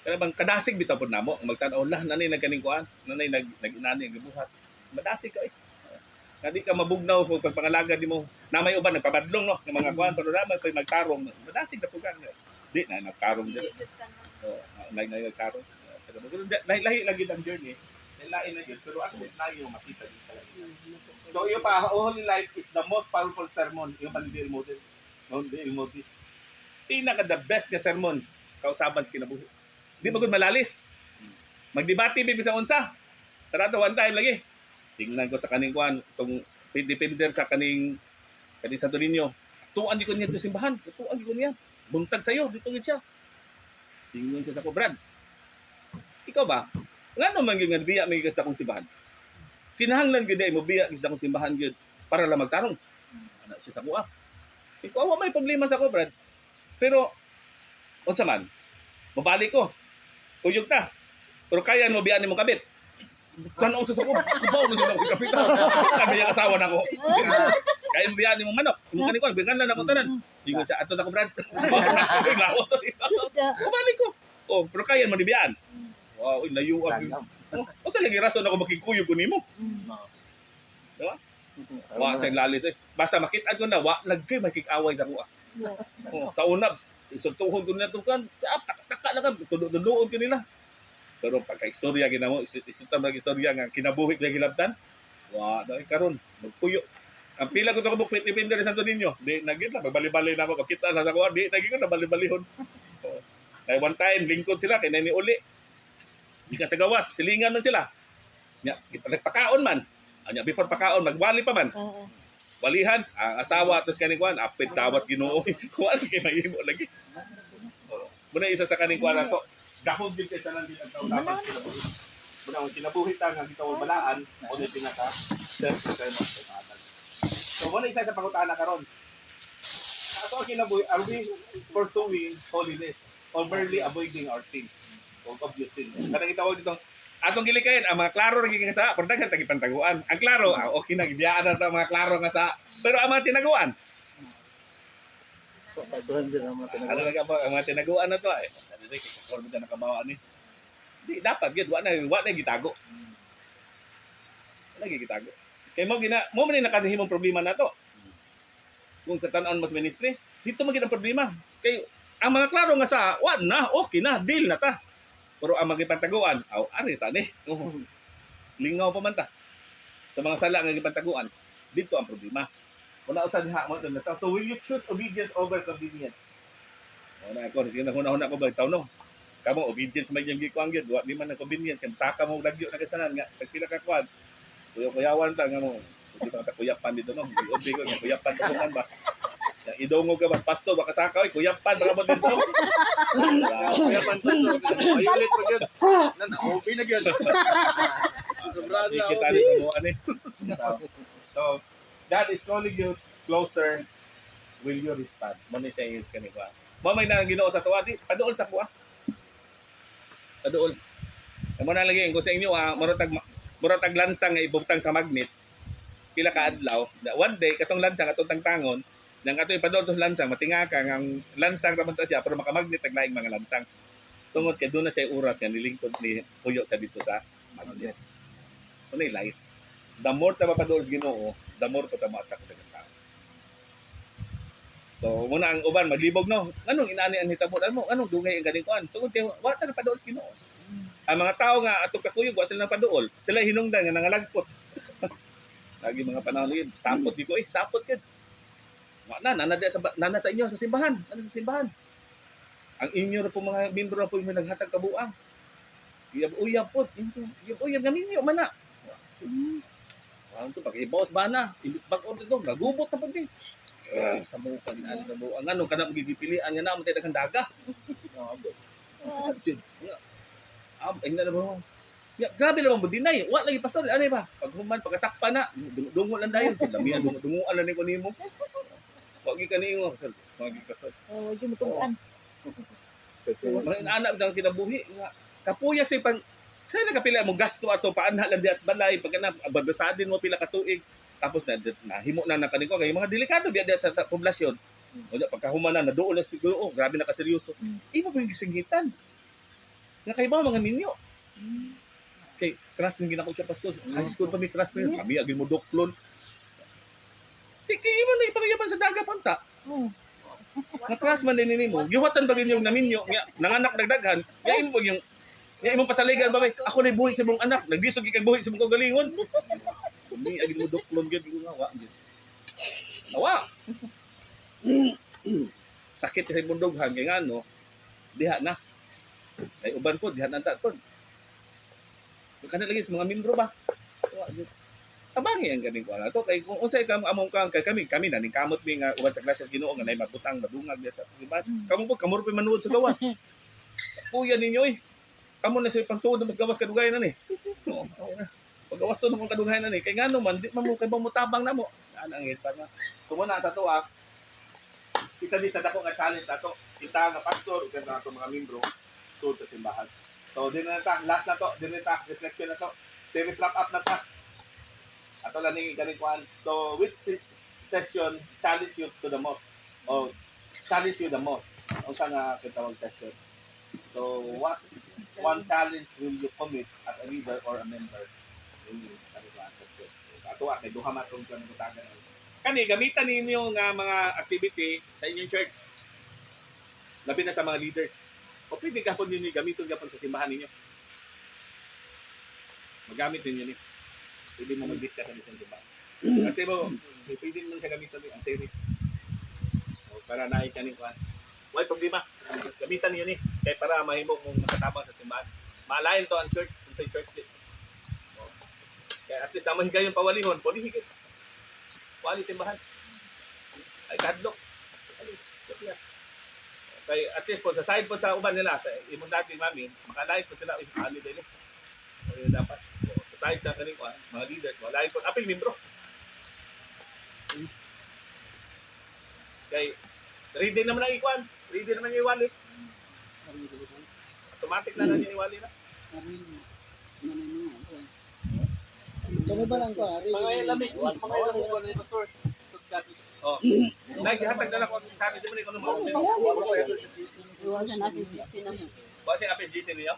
kaya bang kadasig bitaw pud namo magtan-aw lah nanay nagkaning kuan nanay nag-inani ang gibuhat. Madasig ka Kadi ka mabugnaw pag pagpangalaga nimo. Na may uban nagpabadlong no ng mga kuan pero naman pag nagtarong. Madasig na pugan. Di na nagtarong dyan. Nagtarong. Pero lahi lagi ang journey. lain na yun, pero at least na yung makita din talaga. So yung pa, Holy Life is the most powerful sermon, yung Mandir Model. Mandir Model. Pinaka the best na sermon, kausaban sa kinabuhi. Di ba kung malalis? Magdebate bibi sa unsa. Tarato one time lagi. Tingnan ko sa kaning kuan, itong depender sa kaning Santo Niño. Tuan di ko niya ito simbahan. Tuan di ko niya. Buntag sa'yo, dito gid siya. Tingnan siya sa ko, Brad. Ikaw ba? Nga naman yung biya may gisda kong simbahan. Kinahanglan gid mo biya gisda kong simbahan gid para lang magtarong. Ana siya sa kuha. Ikaw wa may problema sa ko, Brad. Pero unsa man? Mabalik ko. Uyog ta. Pero kaya mo biyan mo kabit. Sana unsa sa ko? Kubaw mo din ako kapita. Kami yung asawa na ko. Kaya mo biyan mo manok. Mo kani ko, bigan na ako tanan. Ingon siya ato na ko, Brad. Lawo to. Mabalik ko. Oh, pero kaya mo dibiyan. Wow, layo ako. O sa lagi rason ako makikuyog ko nimo. Diba? Wa sa lalis eh. Basta makita ko na wa lagkay makikaway sa kuha. Oh, sa una isultuhon ko nila tukan. Taka lang ka tuduon ko nila. Pero pagka istorya ginamo, istorya mag-istorya nga kinabuhi kay gilabtan. Wa dai karon magpuyo. Ang pila ko to ko depende sa Santo Niño. Di nagit na magbali-bali na ako makita sa kuha. Di nagit ko na bali-balihon. Oh. Kay one time lingkod sila kay ni uli. Di ka sa gawas, silingan man sila. Nya, nagpakaon man. Anya before pakaon magwali pa man. Walihan ang asawa tos kaning kuan apit dawat Ginoo. Kuan kay mahimo lagi. Oh. Muna isa sa kaning kuan ato. Gahon din kay sanan din ang tawag. Muna ang kinabuhi ta nga bitaw balaan o di pinaka self determination. So muna isa sa pangutana karon. Ato ang kinabuhi are we pursuing holiness or merely avoiding our sins? O obvious sin. Kanang gitawag dito atong gilikayan ang mga klaro ra giging sa pero daghan tagi pantaguan. Ang klaro okay na gidiyaan na ta mga klaro nga sa pero ang mga tinaguan ano nga ba ang mga tinaguan na to eh. Sabi ko kung na nakabawa ni. Di dapat gid wa na gitago. Lagi gitago. Kay mo man nakanhimong problema na to. Kung sa tan-on mas ministry, dito man gid ang problema. Kay ang mga klaro nga sa wa na okay na deal na ta. Pero ang magipantaguan, ari sa ni. Lingaw pa man ta. Sa mga sala nga gipantaguan, dito ang problema. Wala usad diha mo na ta. So will you choose obedience over convenience? Wala ako, sige na huna ko ba no. Kamo obedience may yung gikuan gyud, wa di man ang convenience kay saka mo dagyo na kasanan nga pagpila ka kwan. Kuyawan ta nga mo. Di ba ta kuyapan dito no. Di ko nga kuyapan ta ba. Idongog ka ba pastor baka saka kuyapan baka mo dito. Kuyapan pastor. Ayulit pa gyud. Nana, okay na gyud. Sobrang kita dito ano. So that is calling you closer. Will you respond? Muna siya is kanina. Mamay na Ginoo sa tuwa di paduol sa kuha. Paduol. Amo na lagi ko sa inyo muratag lansang nga ibutang sa magnet. Pila ka adlaw. One day katong lansang atong tangtangon nang ato ipadol to lansang matinga ka ang lansang ra man ta siya pero makamagnet taglaing mga lansang. Tungod kay doon na siya oras nga nilingkod ni puyo sa dito sa magnet. Ano life? The more ta mapadol Ginoo, the more pa ta ma-attract sa tao. So muna ang uban maglibog no. Anong inaani ang hitabo mo? Anong dungay ang ganing kuan? Tungod kay wa ta napadol sa Ginoo. Ang mga tao nga atong kakuyog wa sila napaduol. Sila hinungdan nga nangalagpot. Lagi mga panahon yun, sapot di ko sapot gid. Wa na nana sa inyo sa simbahan, sa simbahan. Ang inyo ra po mga membro ra po yung naghatag kabuang. Uyab po, uyab ngaminyo man na. Ano to pag ibawas ba na? Imbis back order to, nagubot na pag ni. Sa mo pag ano kabuang ano kana magigipilian nga na mo tay daghang daga. Ang na ba? Ya, grabe naman mo dinay. Wa lagi pastor, ano ba? Pag human pagkasakpa na, dungo lang dayon. Lamian dunguan lang ni ko nimo. Wa gi kaniyo, sir. Wa gi pastor. Oh, di mo tuan. Mga anak daw kinabuhi nga kapuya say pang kaya nagapila mo gasto ato paanha lang dias balay pag na babasadin mo pila ka tuig tapos nahimo na kaniko kay mga delikado biya sa poblasyon. Wala pagkahuman na naduol na siguro, grabe na kaseryoso. Imo pa yung gisingitan. Nga kay ba mga ninyo? Kay class ng ginako siya pastor. High school pa may class pa yun. Kami agin mo doklon. Kaya mo na ipagayapan sa daga panta. Na class man din mo. Giwatan ba yung naminyo. Nanganak nagdaghan. Kaya mo yung Nga imong pasaligan ba bay? Ako na buhi sa imong anak. Nagdisog kay buhi sa imong kagalingon. Kumi agin mo doklon gyud ko nga wa gyud. Nawa. Sakit sa imong dughan kay ngano? Diha na. Kay uban po diha na tatod. Kana lagi sa mga membro ba? Wa gyud. Tabangi ang ganing ko ato kay kung unsay kam among kay kami na ning kamot mi nga uban sa klase sa Ginoo nga nay mabutang madungag diya sa iban. Kamo po kamor pa manuod sa gawas. Kuya ninyo eh. Kamo na sa pangtuod mas gawas kadugay na ni. Oo. Pagawas to ng kadugay na ni kay ngano man di man mo kay mutabang namo. Ana ang pa na. Tumuna sa to isa di sa dako nga challenge nato. Kita nga pastor ug nga mga membro tuod sa simbahan. So din na ta last na to, din na ta reflection na to. Series wrap up na ta. Ato lang ning ganing kuan. So which session challenge you to the most? O challenge you the most? Unsa nga kitawag session? So what one challenge will you commit as a leader or a member in ato kay duha man tong kanutagan. Kani gamitan ninyo nga mga activity sa inyong church. Labi na sa mga leaders. O pwede gapon ninyo gamiton gapon sa simbahan ninyo. Magamit ninyo ni. Pwede mo mag-discuss sa isang simbahan. Kasi mo, pwede mo siya gamiton ang series. O para naay kaning kuan. Why problema? Gamitan niyo ni kay para mahimo mong makatabang sa simbahan. Maalayan to ang church sa church din. Kaya at least na mahigayon pawalihon, pwede higit. Wali simbahan. Ay kadlok. Kay at least po sa side po sa uban nila sa imong dati mami, makalayo po sila ali dili. O dapat sa side sa kaning kuan, mga leaders, malayo po apil membro. Kay ready naman ang ikuan. Ready naman yung iwali. Automatic na lang yung iwali na. Kani ba lang ko ari? Mga lamig ko ni pastor. Oh. Naghatag na lang ko sa akin, di mo ni kuno mo. Iwasan natin GC na mo. Ba si apil GC niyo?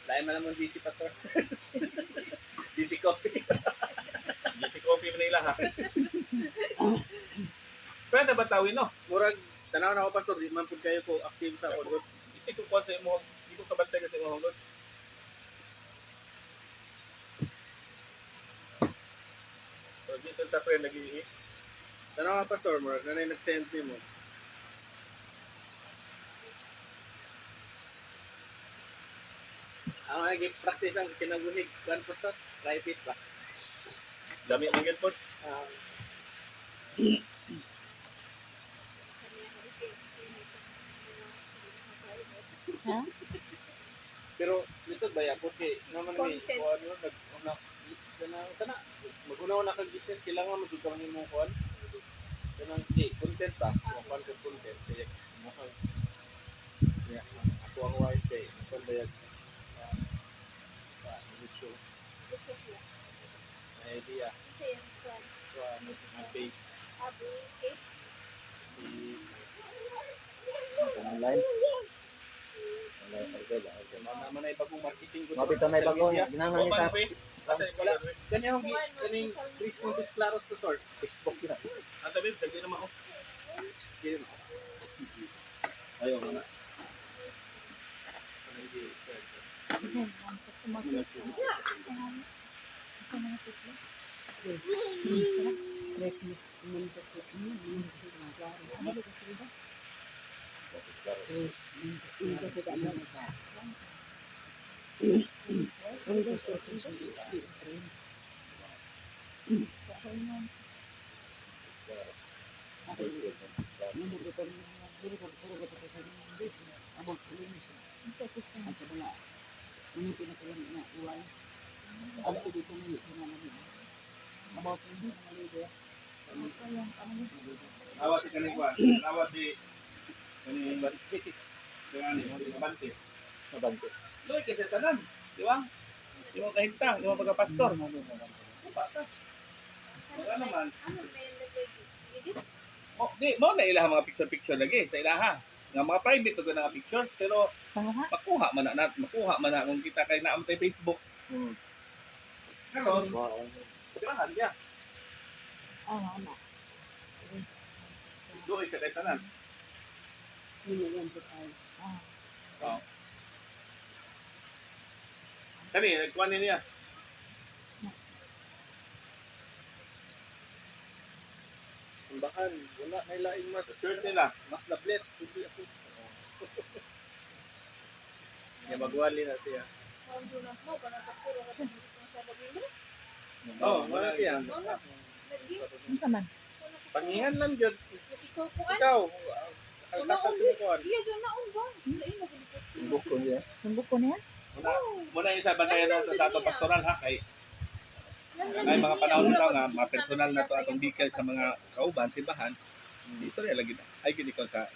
Lain man naman GC pastor. GC Coffee. GC Coffee man nila ha. Friend na batawin no. Murag tanaw na ako pastor, di man pud kayo ko active sa order. Ito ko sa imo, di ko kabantay sa imo hangod. So dito ta friend nag-i. Tanaw na pastor, murag nanay nag-send nimo. Ang nag-practice ang kinabuhig kan pastor, private ba? Dami ng gid pod. Ha? Pero lisod ba ya porque naman ni Content. kuan mo nag-una sana mag-una kag business kailangan mo jud ka nimo kuan. Kanang di content ba? Kuan ka content kaya mo ya ako ang wife kay kon bayad sa negosyo na idea so ang pay Online. naman ay bagong marketing ko. Mabito na bago ginahanglan ni ta. Wala kaniyang kaning Chris Montes Claros to store. Facebook yun. Ang tabi dagdi na mao. Dili mo. Ayo na. Christmas pumunta ko. Awa si kaning kuan. Awa si kaning Bante. Dengan Bante. Mabante. Loy kasi sanan, di ba? Di mo kahintang, di mo pagka-pastor. Bata. Wala naman. Oh, di mo na ilaha mga picture lagi sa ilaha. Nga mga private to nga pictures pero makuha man na kung kita kay naam tay Facebook. Karon, tirahan niya. Doon sa kasanan. Oh. Kani, nagkuhan niya. Simbahan, wala na ilaing mas Search nila. mas na bless kundi ako. Niya magwali na siya. Ang suna mo, parang pasturo ka dyan. Sa bagay mo. Oh, wala siya. Lagi. Unsa man? Pangingan lang jud. Ikaw po ay. Ikaw, Una kakasal ulit. sa kuan. Iya, doon na ba? Hindi mo kulit. Buko niya. Sumbok ko niya? Muna yung sa bantayan nato sa ato pastoral ha kay ay mga panahon nito nga mga personal na to atong bikal sa mga kauban simbahan. Istorya lagi na. Ay gini ko sa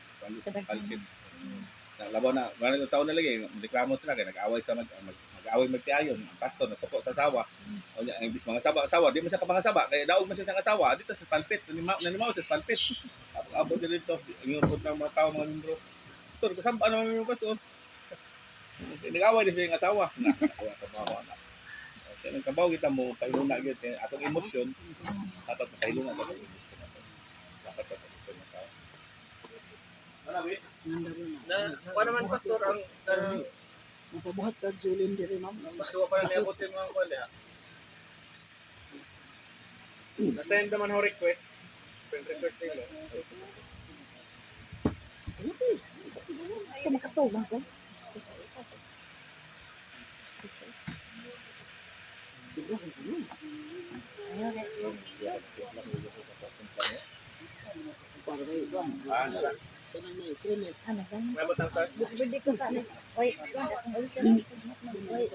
palpit. Na labaw na mga taon na lagi reklamo sila kay nag-away sa mag-away magtiayon ang pastor na suko sa asawa. O nya ang bis mga asawa di man siya ka mga asawa kay daog man siya sa asawa dito sa palpit nanimaw sa palpit. Abot dito ingon po ng mga tao mga membro. Pastor kasama ano mga pastor. Nag-away din siya yung asawa. Kabawa na. Kaya nagkabaw kita mo, pailuna yun. Atong emosyon, dapat pailuna ka. Dapat ka emosyon ng tao. Ano, wait? Na kuan naman pastor ang Mapabuhat ka, Julien, diri, ma'am. Masuwa pa na niabot sa mga kuan ya. Na-send naman ho request. Friend request nila. Ito makatubang ko. Para kay Juan. Nara. Kanang na i-cremate. Ano ba? May butang sa Bili ko sa ano. Oy, akong ulis na. Oy,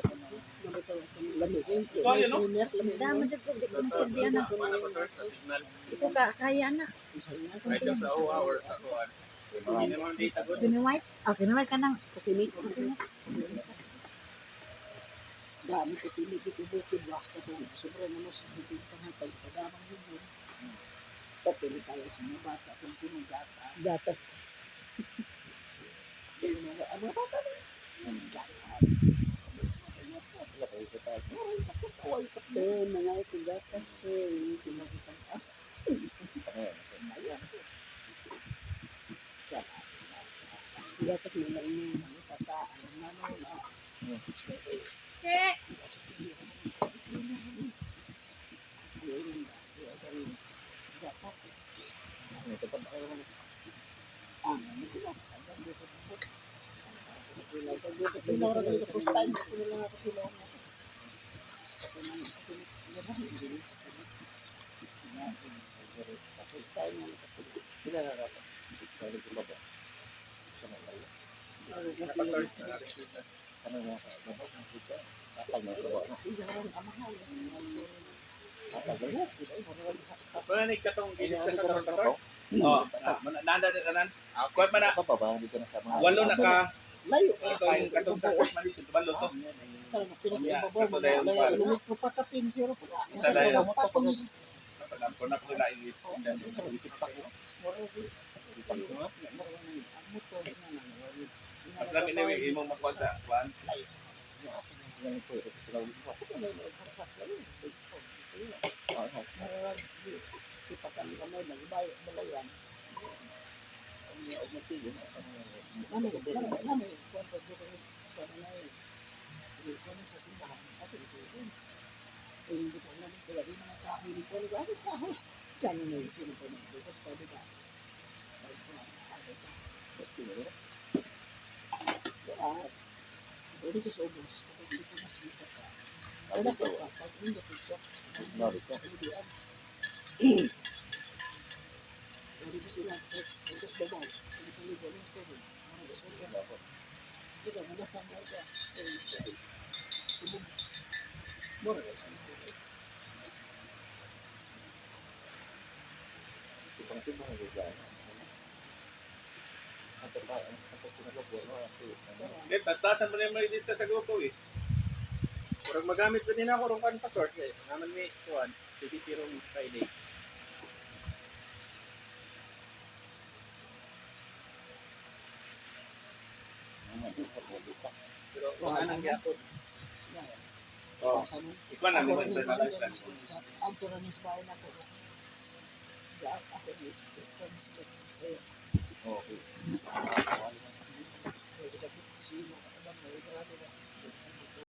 Lami kayo. Ito, yun, no? Cremate, lami kayo. daman sa ko di ko magsilbihan na. kuan ako sir sa signal. Ito ka kaya na. Right now sa OWA or sa kuan. Hindi naman data good. Kinuwait? Oh, kinuwait ka nang. Kasinit. Gamit ko pilit ito bukid ba. Katong sobra na mas bukid tangatag. Pagamang din siya. Papili tayo sa mga bata. Kung pinong gatas. Gatas. Ano ba ito? Gatas. Mga ito gatas. Gatas may lain Kaya, First time ko na lang ako tilaw mo. First time na Wala ni katong ginis ka sa pastor. Oh, nanda na tanan. Kuwan man na. Dito na sa mga Walo na ka. layo. Katong katong sa church man dito. Walo to. Pinag-ibabaw ko pa kapin zero. Isa na yun. Patong Kung na po na English. Mas lami na yung imong makuha sa kuwan. Dito sa ubos, dito mas bisa ka. Wala ko pa, pag hindi ko siya. Dito sila sa ubos babaw. Dito libo lang sa ubos. Mga isang ganda. Dito, malasang mo ka. Mura ka sa ubos. Tas-tasan mo na yung discuss sa grupo eh. Kurang magamit pa din ako rong kan pastor kay naman may kuan. PDP rong Friday. Pero wala nang gyapon. Oh, ikaw na Ako naman rin sa pala discuss. sa agto na nis bahay na ko. Diyan ako ni responsible sa'yo. Okay. Pwede ka dito sino ka ba? May grado na.